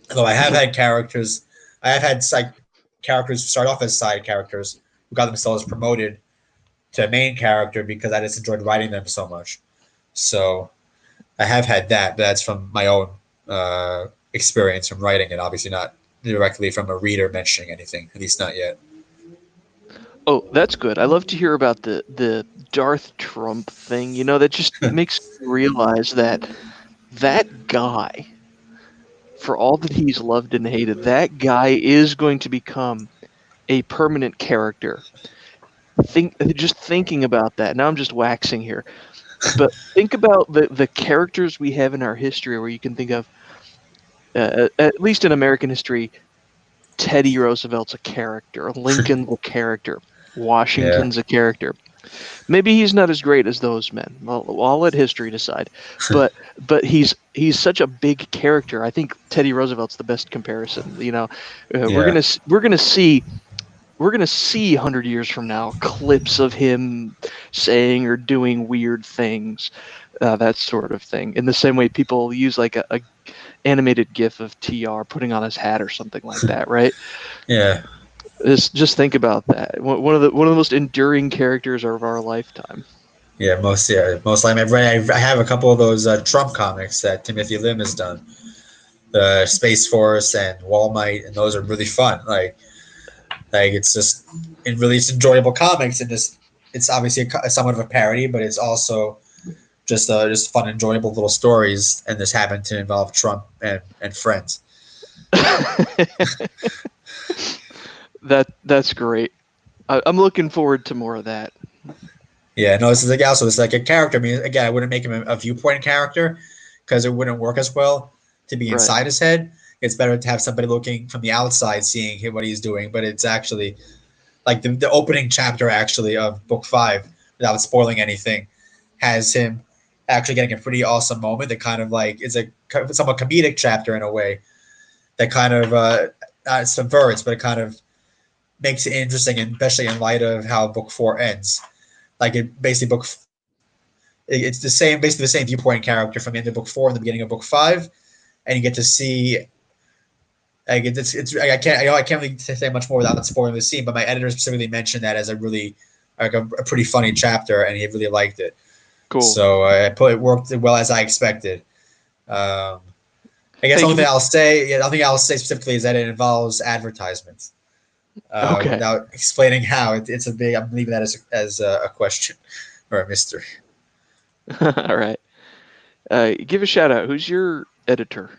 [SPEAKER 3] Although I have had characters, I have had characters start off as side characters who got themselves promoted to main character because I just enjoyed writing them so much. So I have had that, but that's from my own experience from writing it. Obviously, not directly from a reader mentioning anything, at least not yet.
[SPEAKER 2] Oh, that's good. I love to hear about the Darth Trump thing. You know, that just makes me realize that guy, for all that he's loved and hated, that guy is going to become a permanent character. Just thinking about that. Now I'm just waxing here. But think about the characters we have in our history where you can think of, at least in American history, Teddy Roosevelt's a character, Lincoln's a character, Washington's a character. Maybe he's not as great as those men. I'll let history decide. But he's such a big character. I think Teddy Roosevelt's the best comparison. You know, we're gonna see 100 years from now clips of him saying or doing weird things, that sort of thing. In the same way people use like a animated GIF of TR putting on his hat or something like that, right?
[SPEAKER 3] Yeah.
[SPEAKER 2] Just think about that. One of the most enduring characters of our lifetime.
[SPEAKER 3] Yeah, most I have a couple of those Trump comics that Timothy Lim has done, the Space Force and Wall Might, and those are really fun. Like it's just it's enjoyable comics, and it's obviously somewhat of a parody, but it's also just fun, enjoyable little stories. And this happened to involve Trump and friends.
[SPEAKER 2] That's great. I'm looking forward to more of that.
[SPEAKER 3] Yeah, no, this is it's like a character. I mean, again, I wouldn't make him a viewpoint character because it wouldn't work as well to be inside his head. It's better to have somebody looking from the outside, seeing what he's doing. But it's actually like the opening chapter actually of book 5, without spoiling anything, has him actually getting a pretty awesome moment that kind of like is a somewhat comedic chapter in a way that kind of subverts, but it kind of makes it interesting, and especially in light of how book 4 ends. Like it basically it's basically the same viewpoint character from the end of book 4 and the beginning of book 5, and you get to see. I can't really say much more without spoiling the scene, but my editor specifically mentioned that as a really a pretty funny chapter, and he really liked it.
[SPEAKER 2] Cool.
[SPEAKER 3] So it worked as well as I expected. I guess the only thing I'll say specifically is that it involves advertisements. Without explaining how, it's a big. I'm leaving that as a question or a mystery.
[SPEAKER 2] All right. Give a shout out. Who's your editor?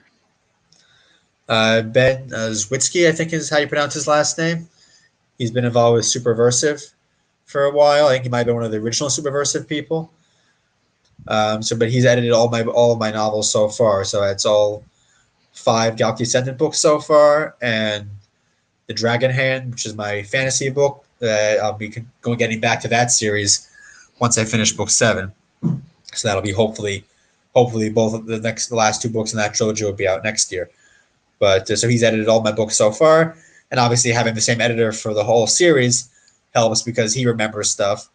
[SPEAKER 3] Ben Zwitsky, I think is how you pronounce his last name. He's been involved with Superversive for a while. I think he might have been one of the original Superversive people. But he's edited all of my novels so far. So it's all 5 Galaxy Ascendant books so far, and The Dragon Hand, which is my fantasy book. I'll be getting back to that series once I finish book 7. So that'll be hopefully both of the last 2 books in that trilogy will be out next year. But so he's edited all my books so far, and obviously having the same editor for the whole series helps because he remembers stuff,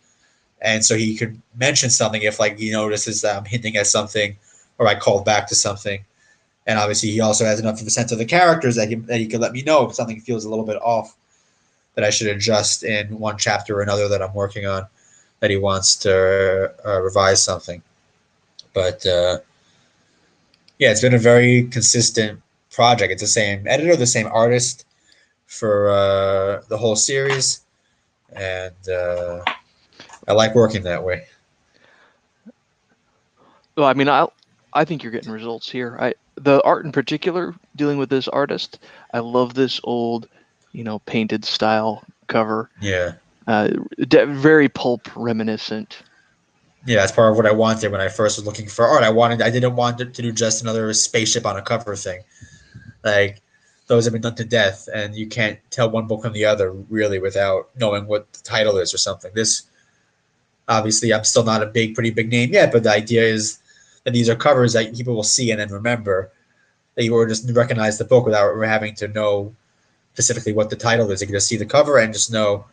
[SPEAKER 3] and so he could mention something if like he notices that I'm hinting at something or I called back to something. And obviously he also has enough of a sense of the characters that he could let me know if something feels a little bit off that I should adjust in one chapter or another that I'm working on, that he wants to revise something. But yeah, it's been a very consistent project. It's the same editor, the same artist for the whole series, and I like working that way.
[SPEAKER 2] Well, I mean, I think you're getting results here. The art in particular, dealing with this artist, I love this old, painted style cover.
[SPEAKER 3] Yeah.
[SPEAKER 2] Very pulp reminiscent.
[SPEAKER 3] Yeah, that's part of what I wanted when I first was looking for art. I didn't want it to do just another spaceship on a cover thing. Like those have been done to death, and you can't tell one book from the other really without knowing what the title is or something. This obviously, I'm still not a pretty big name yet, but the idea is that these are covers that people will see and then remember that you will just recognize the book without having to know specifically what the title is. You can just see the cover and just know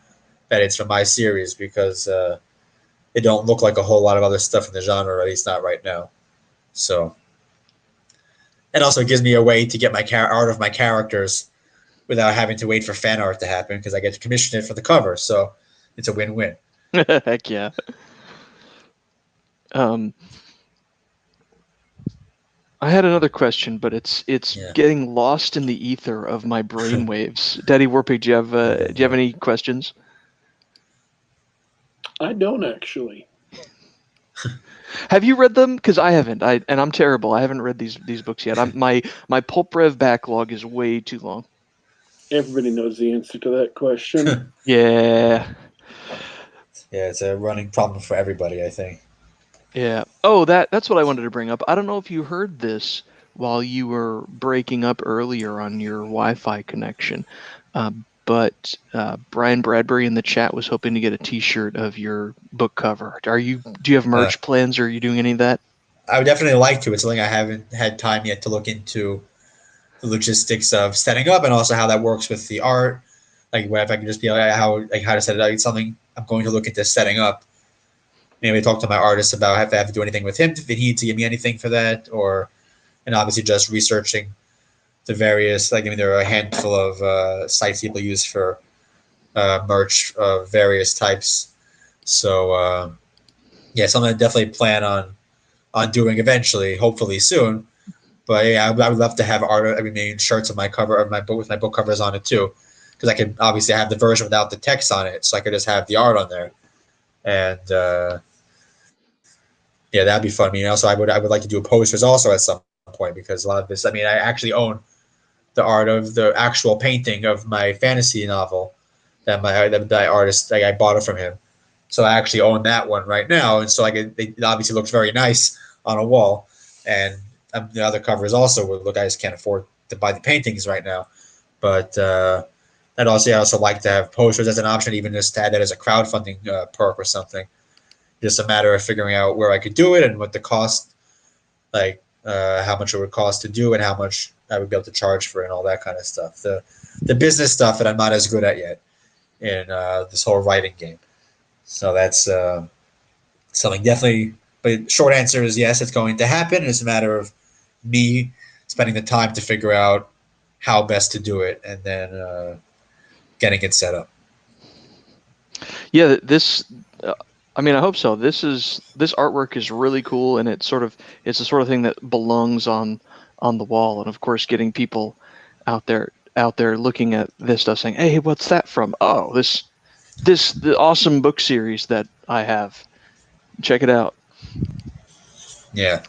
[SPEAKER 3] that it's from my series because it don't look like a whole lot of other stuff in the genre, or at least not right now. So, and also it gives me a way to get my art of my characters without having to wait for fan art to happen because I get to commission it for the cover. So it's a win-win.
[SPEAKER 2] Heck yeah. I had another question, but it's
[SPEAKER 3] Yeah.
[SPEAKER 2] getting lost in the ether of my brainwaves. Daddy Warpig, do you have any questions?
[SPEAKER 1] I don't actually.
[SPEAKER 2] Have you read them? Because I haven't. And I'm terrible. I haven't read these books yet. My Pulp Rev backlog is way too long.
[SPEAKER 1] Everybody knows the answer to that question.
[SPEAKER 2] Yeah.
[SPEAKER 3] Yeah, it's a running problem for everybody, I think.
[SPEAKER 2] Yeah. Oh, that's what I wanted to bring up. I don't know if you heard this while you were breaking up earlier on your Wi-Fi connection, but Brian Bradbury in the chat was hoping to get a T-shirt of your book cover. Do you have merch plans, or are you doing any of that?
[SPEAKER 3] I would definitely like to. It's something I haven't had time yet to look into the logistics of setting up and also how that works with the art. Like, if I could just be like how to set it up. It's something I'm going to look into setting up. Maybe talk to my artist about if I have to do anything with him, if he needs to give me anything for that, and obviously just researching the various. Like, I mean, there are a handful of sites people use for merch of various types. So yeah, something I definitely plan on doing eventually, hopefully soon. But yeah, I would love to have art. I mean, shirts of my cover of my book with my book covers on it too, because I could obviously have the version without the text on it, so I could just have the art on there, and yeah, that'd be fun. I mean, also I would like to do posters also at some point because a lot of this. I mean, I actually own the art of the actual painting of my fantasy novel that artist I bought it from him. So I actually own that one right now, and so it obviously looks very nice on a wall. And the other covers also would look. I just can't afford to buy the paintings right now, but I also like to have posters as an option, even just to add that as a crowdfunding perk or something. Just a matter of figuring out where I could do it and what the cost, like how much it would cost to do and how much I would be able to charge for it and all that kind of stuff. The business stuff that I'm not as good at yet in this whole writing game. So that's something definitely. But short answer is yes, it's going to happen. It's a matter of me spending the time to figure out how best to do it and then getting it set up.
[SPEAKER 2] Yeah, I mean, I hope so. This artwork is really cool, and it's the sort of thing that belongs on the wall. And of course, getting people out there looking at this stuff, saying, "Hey, what's that from?" Oh, the awesome book series that I have. Check it out.
[SPEAKER 3] Yeah.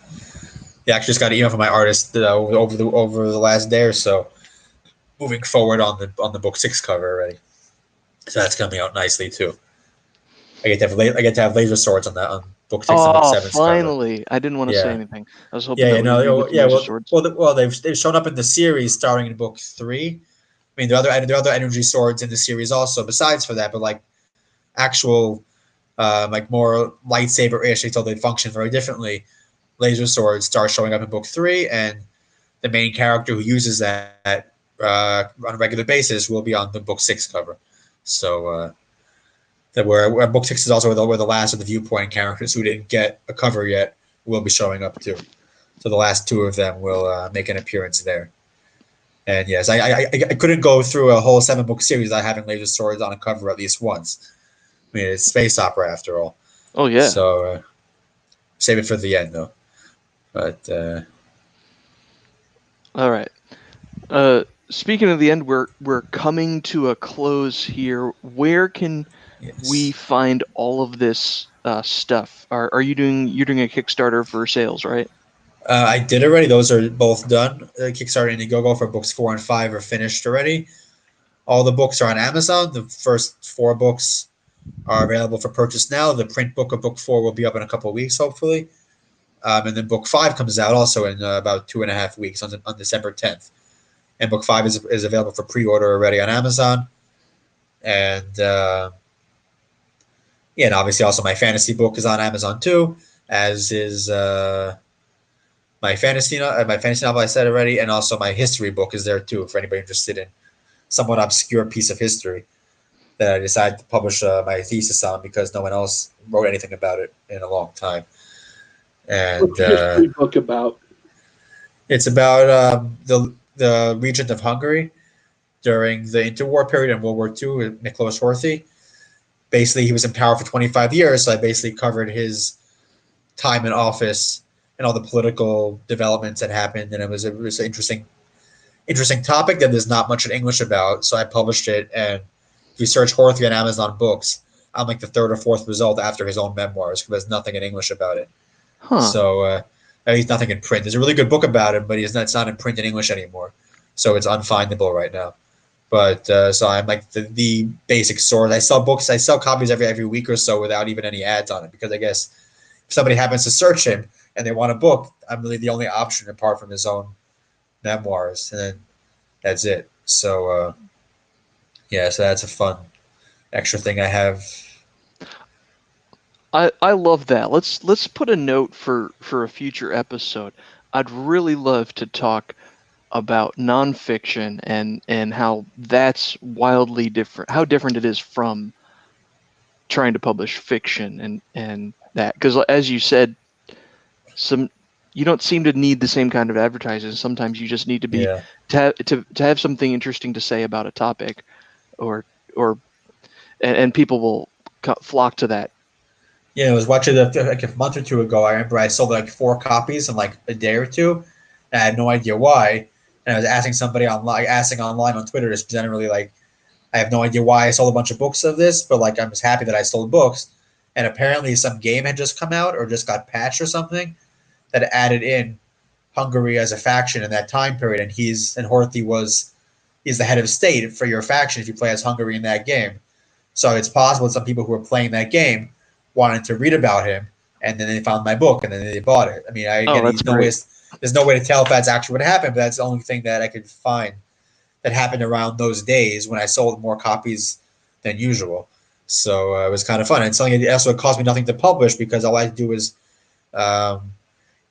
[SPEAKER 3] Yeah, actually just got an email from my artist over the last day or so, moving forward on the book 6 cover already. So that's coming out nicely too. I get to have laser swords on book 6 and book 7's
[SPEAKER 2] finally!
[SPEAKER 3] cover.
[SPEAKER 2] I didn't want to say anything. I was hoping
[SPEAKER 3] Yeah,
[SPEAKER 2] that we would get the laser swords.
[SPEAKER 3] Well, they've shown up in the series starting in book 3. I mean, there are other energy swords in the series also besides for that, but like actual like more lightsaber-ish, until they function very differently. Laser swords start showing up in book 3, and the main character who uses that on a regular basis will be on the book 6 cover. So that where book 6 is also where the last of the viewpoint characters who didn't get a cover yet will be showing up too. So the last 2 of them will make an appearance there. And yes, I couldn't go through a whole 7-book series without having laser swords on a cover at least once. I mean, it's space opera after all.
[SPEAKER 2] Oh yeah.
[SPEAKER 3] So save it for the end though. But
[SPEAKER 2] all right. Speaking of the end, we're coming to a close here. Where can we find all of this stuff? Are you're doing a Kickstarter for sales, right?
[SPEAKER 3] I did already. Those are both done. Kickstarter and Indiegogo for books 4 and 5 are finished already. All the books are on Amazon. The first 4 books are available for purchase now. The print book of book 4 will be up in a couple of weeks, hopefully. And then book 5 comes out also in about 2.5 weeks on December 10th. And book 5 is available for pre-order already on Amazon. And and obviously also my fantasy book is on Amazon too, as is my fantasy novel I said already, and also my history book is there too for anybody interested in somewhat obscure piece of history that I decided to publish my thesis on because no one else wrote anything about it in a long time. And
[SPEAKER 1] What's your history book about?
[SPEAKER 3] it's about the region of Hungary during the interwar period in World War II with Nicholas Horthy. Basically, he was in power for 25 years, so I basically covered his time in office and all the political developments that happened, and it was an interesting topic that there's not much in English about, so I published it, and if you search Horthy on Amazon Books, I'm like the third or fourth result after his own memoirs, because there's nothing in English about it.
[SPEAKER 2] Huh.
[SPEAKER 3] So he's nothing in print. There's a really good book about him, but it's not in print in English anymore, so it's unfindable right now. But so I'm like the basic source. I sell copies every week or so without even any ads on it, because I guess if somebody happens to search him and they want a book, I'm really the only option apart from his own memoirs, and then that's it. So so that's a fun extra thing I have.
[SPEAKER 2] I love that. Let's put a note for a future episode. I'd really love to talk about nonfiction and how that's wildly different, how different it is from trying to publish fiction and that, because as you said, you don't seem to need the same kind of advertising. Sometimes you just need to be to have something interesting to say about a topic, and people will flock to that.
[SPEAKER 3] Yeah, I was watching like a month or two ago. I remember I sold like 4 copies in like a day or two. And I had no idea why. And I was asking somebody online on Twitter, just generally like, I have no idea why I sold a bunch of books of this, but like I'm just happy that I sold books. And apparently some game had just come out or just got patched or something that added in Hungary as a faction in that time period. And he's the head of state for your faction if you play as Hungary in that game. So it's possible that some people who were playing that game wanted to read about him, and then they found my book and then they bought it. I mean, there's no way to tell if that's actually what happened, but that's the only thing that I could find that happened around those days when I sold more copies than usual. So it was kind of fun. And something that also cost me nothing to publish because all I had to do was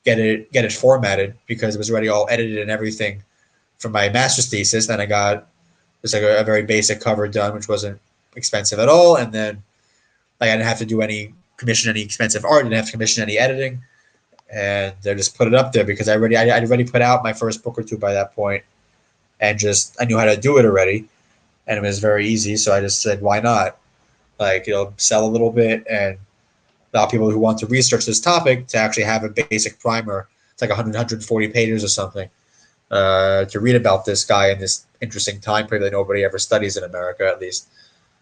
[SPEAKER 3] get it formatted because it was already all edited and everything for my master's thesis. Then I got just like a very basic cover done, which wasn't expensive at all. And then like I didn't have to commission any expensive art, didn't have to commission any editing. And they just put it up there because I'd already put out my first book or two by that point, and I knew how to do it already, and it was very easy. So I just said, why not? Like it'll sell a little bit and allow people who want to research this topic to actually have a basic primer. It's like 140 pages or something to read about this guy in this interesting time period that nobody ever studies in America, at least.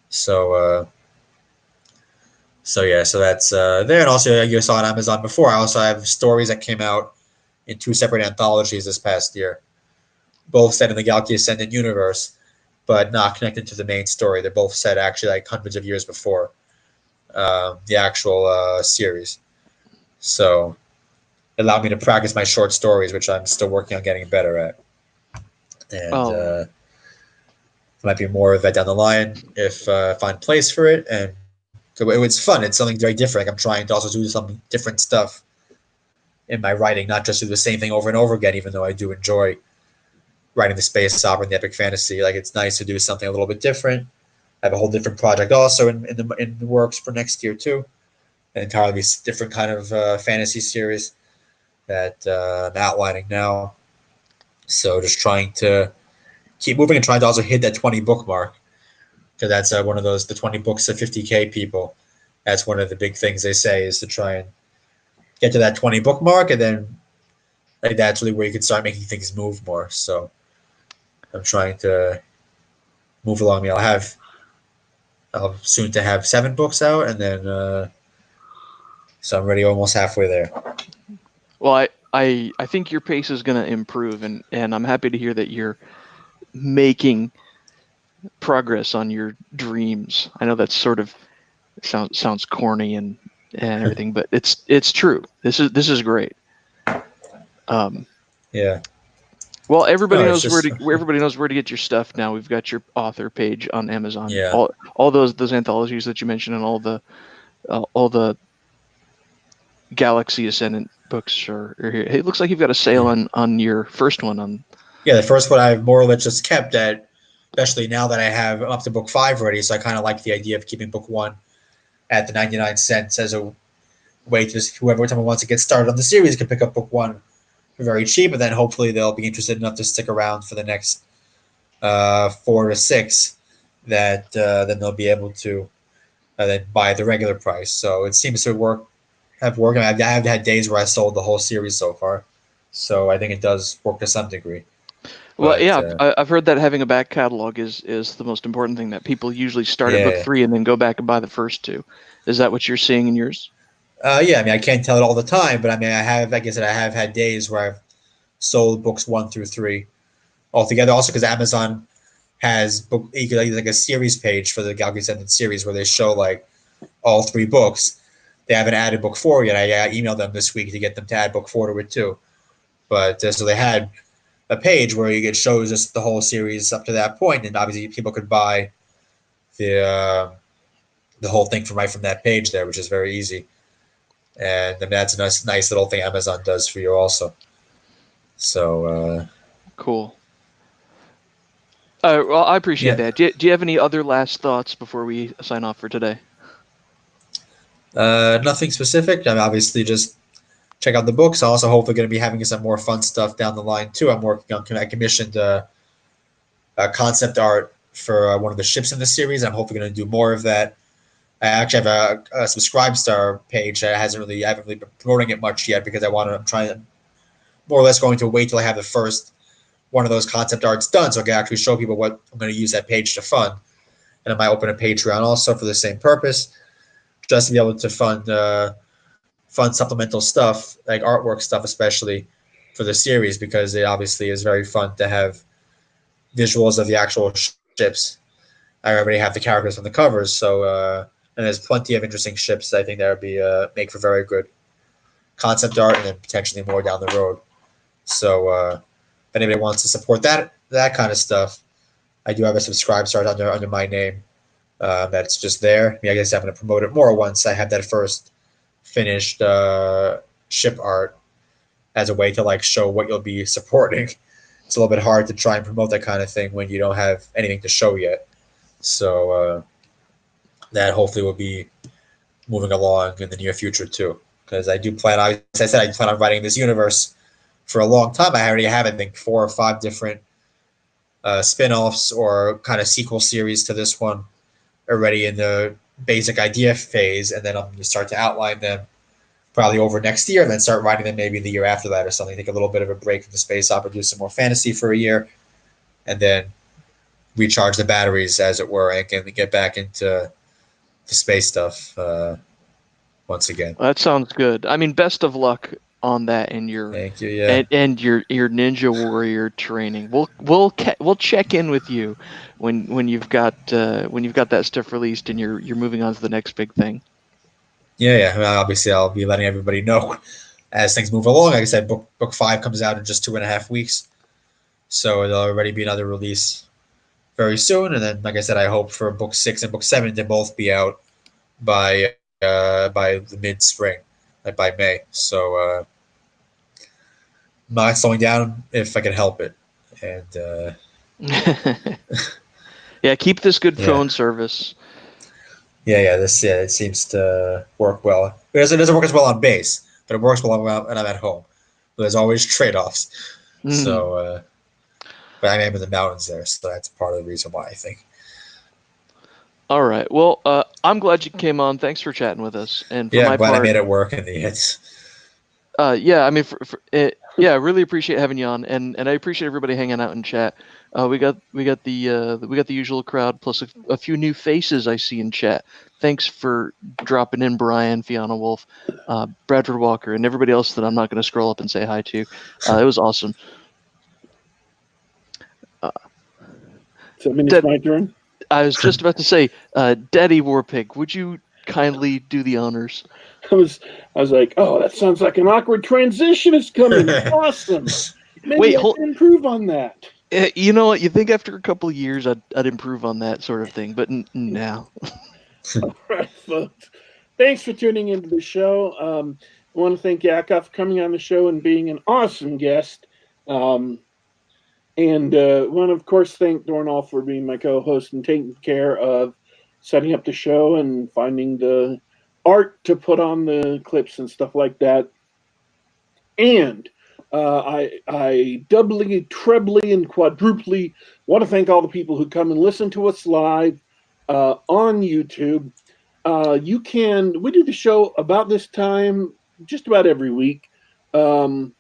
[SPEAKER 3] So that's there. And also, you saw on Amazon before, I also have stories that came out in 2 separate anthologies this past year, both set in the Galaxy Ascendant universe, but not connected to the main story. They're both set actually like hundreds of years before the actual series. So it allowed me to practice my short stories, which I'm still working on getting better at. And there might be more of that down the line if I find place for it. And so it's fun. It's something very different. Like I'm trying to also do some different stuff in my writing, not just do the same thing over and over again, even though I do enjoy writing the space opera and the epic fantasy. Like it's nice to do something a little bit different. I have a whole different project also in the works for next year too. An entirely different kind of fantasy series that I'm outlining now. So just trying to keep moving and trying to also hit that 20 book mark. Because that's one of the 20 books of 50K people. That's one of the big things they say is to try and get to that 20 book mark, and then like that's really where you can start making things move more. So I'm trying to move along. I'll soon to have 7 books out, and then so I'm already almost halfway there.
[SPEAKER 2] Well, I think your pace is going to improve, and I'm happy to hear that you're making progress on your dreams. I know that's sort of It sounds corny and everything, but it's true. This is great.
[SPEAKER 3] Yeah.
[SPEAKER 2] Well, everybody
[SPEAKER 3] No, it's
[SPEAKER 2] knows
[SPEAKER 3] just
[SPEAKER 2] everybody knows where to get your stuff now. We've got your author page on Amazon.
[SPEAKER 3] yeah.
[SPEAKER 2] All those anthologies that you mentioned and all the Galaxy Ascendant books are here. It looks like you've got a sale on your first one on.
[SPEAKER 3] Yeah, the first one I've more or less just kept at, especially now that I have up to book 5 already. So I kind of like the idea of keeping book 1 at the 99 cents as a way to just whoever time wants to get started on the series can pick up book 1 for very cheap, and then hopefully they'll be interested enough to stick around for the next 4 to 6. That then they'll be able to then buy the regular price. So it seems to have worked. I've had days where I sold the whole series so far, so I think it does work to some degree.
[SPEAKER 2] Well,
[SPEAKER 3] But,
[SPEAKER 2] yeah, I've heard that having a back catalog is the most important thing. That people usually start at book
[SPEAKER 3] Yeah.
[SPEAKER 2] 3 and then go back and buy the first 2. Is that what you're seeing in yours?
[SPEAKER 3] Yeah, I mean, I can't tell it all the time, but I mean, like I said, I have had days where I've sold books 1 through 3 altogether. Also, because Amazon has book like a series page for the Galaxy Ascendant series where they show like all 3 books. They haven't added book 4 yet. I emailed them this week to get them to add book 4 to it too. But so they had a page where it shows us the whole series up to that point, and obviously people could buy the whole thing from right from that page there, which is very easy. And I mean, that's a nice little thing Amazon does for you also. So
[SPEAKER 2] Cool. Well, I appreciate
[SPEAKER 3] yeah.
[SPEAKER 2] that. Do you have any other last thoughts before we sign off for today?
[SPEAKER 3] Nothing specific. I'm obviously just check out the books. I'm also hopefully going to be having some more fun stuff down the line too. I'm working on. I commissioned concept art for one of the ships in the series. I'm hopefully going to do more of that. I actually have a subscribe star page that I haven't really been promoting it much yet because I'm trying more or less going to wait till I have the first one of those concept arts done so I can actually show people what I'm going to use that page to fund. And I might open a Patreon also for the same purpose, just to be able to fund supplemental stuff like artwork stuff, especially for the series, because it obviously is very fun to have visuals of the actual ships. I already have the characters on the covers, so and there's plenty of interesting ships. I think that would be make for very good concept art, and then potentially more down the road. So if anybody wants to support that kind of stuff, I do have a subscribe start under my name. That's just there. I mean, I guess I'm going to promote it more once I have that first finished ship art as a way to like show what you'll be supporting. It's a little bit hard to try and promote that kind of thing when you don't have anything to show yet. So that hopefully will be moving along in the near future too. Because I do plan, as I said, I plan on writing this universe for a long time. I already have, I think, 4 or 5 different spin-offs or kind of sequel series to this one already in the basic idea phase, and then I'm going to start to outline them probably over next year, and then start writing them maybe the year after that or something. Take a little bit of a break from the space opera, do some more fantasy for a year, and then recharge the batteries, as it were, and get back into the space stuff once again.
[SPEAKER 2] Well, that sounds good. I mean, best of luck on that and your
[SPEAKER 3] Thank you. Yeah.
[SPEAKER 2] and your Ninja Warrior training. We'll check in with you when you've got that stuff released and you're moving on to the next big thing.
[SPEAKER 3] Yeah. Well, obviously, I'll be letting everybody know as things move along. Like I said, book 5 comes out in just 2.5 weeks, so there'll already be another release very soon. And then, like I said, I hope for book 6 and book 7 to both be out by the mid spring, like by May. So not slowing down if I can help it. And
[SPEAKER 2] yeah, keep this good
[SPEAKER 3] Yeah.
[SPEAKER 2] phone service.
[SPEAKER 3] It seems to work well. It doesn't work as well on base, but it works well when I'm at home. There's always trade-offs. So, but I am in the mountains there, so that's part of the reason why I think.
[SPEAKER 2] All right. Well, I'm glad you came on. Thanks for chatting with us. And for
[SPEAKER 3] Yeah,
[SPEAKER 2] my
[SPEAKER 3] I'm glad
[SPEAKER 2] part,
[SPEAKER 3] I made it work in the end.
[SPEAKER 2] yeah, I mean, I really appreciate having you on, and I appreciate everybody hanging out in chat. We got the usual crowd plus a few new faces I see in chat. Thanks for dropping in, Brian, Fiona Wolf, Bradford Walker, and everybody else that I'm not going to scroll up and say hi to. It was awesome.
[SPEAKER 1] So that means it's my turn?
[SPEAKER 2] I was just about to say, Daddy Warpig, would you kindly do the honors.
[SPEAKER 1] I was like, oh, that sounds like an awkward transition is coming. Awesome. Maybe
[SPEAKER 2] Wait,
[SPEAKER 1] I can improve on that.
[SPEAKER 2] You know what? You think after a couple of years I'd improve on that sort of thing, but no.
[SPEAKER 1] All right, folks. Thanks for tuning into the show. I want to thank Yakov for coming on the show and being an awesome guest. And want to, of course, thank Dornall for being my co-host and taking care of setting up the show and finding the art to put on the clips and stuff like that. And I doubly, trebly, and quadruply want to thank all the people who come and listen to us live on YouTube. We do the show about this time just about every week. You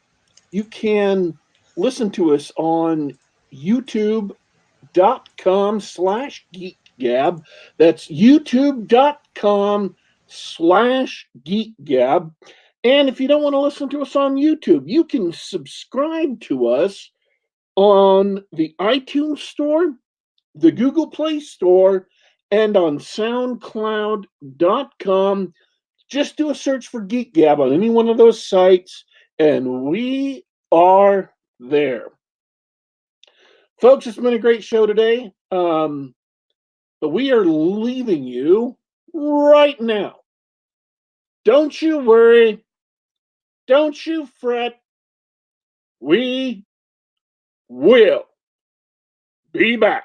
[SPEAKER 1] can listen to us on youtube.com/Geek Gab. That's youtube.com/Geek Gab. And if you don't want to listen to us on YouTube, you can subscribe to us on the iTunes Store, the Google Play Store, and on SoundCloud.com. Just do a search for Geek Gab on any one of those sites, and we are there. Folks, it's been a great show today, but we are leaving you right now. Don't you worry. Don't you fret. We will be back.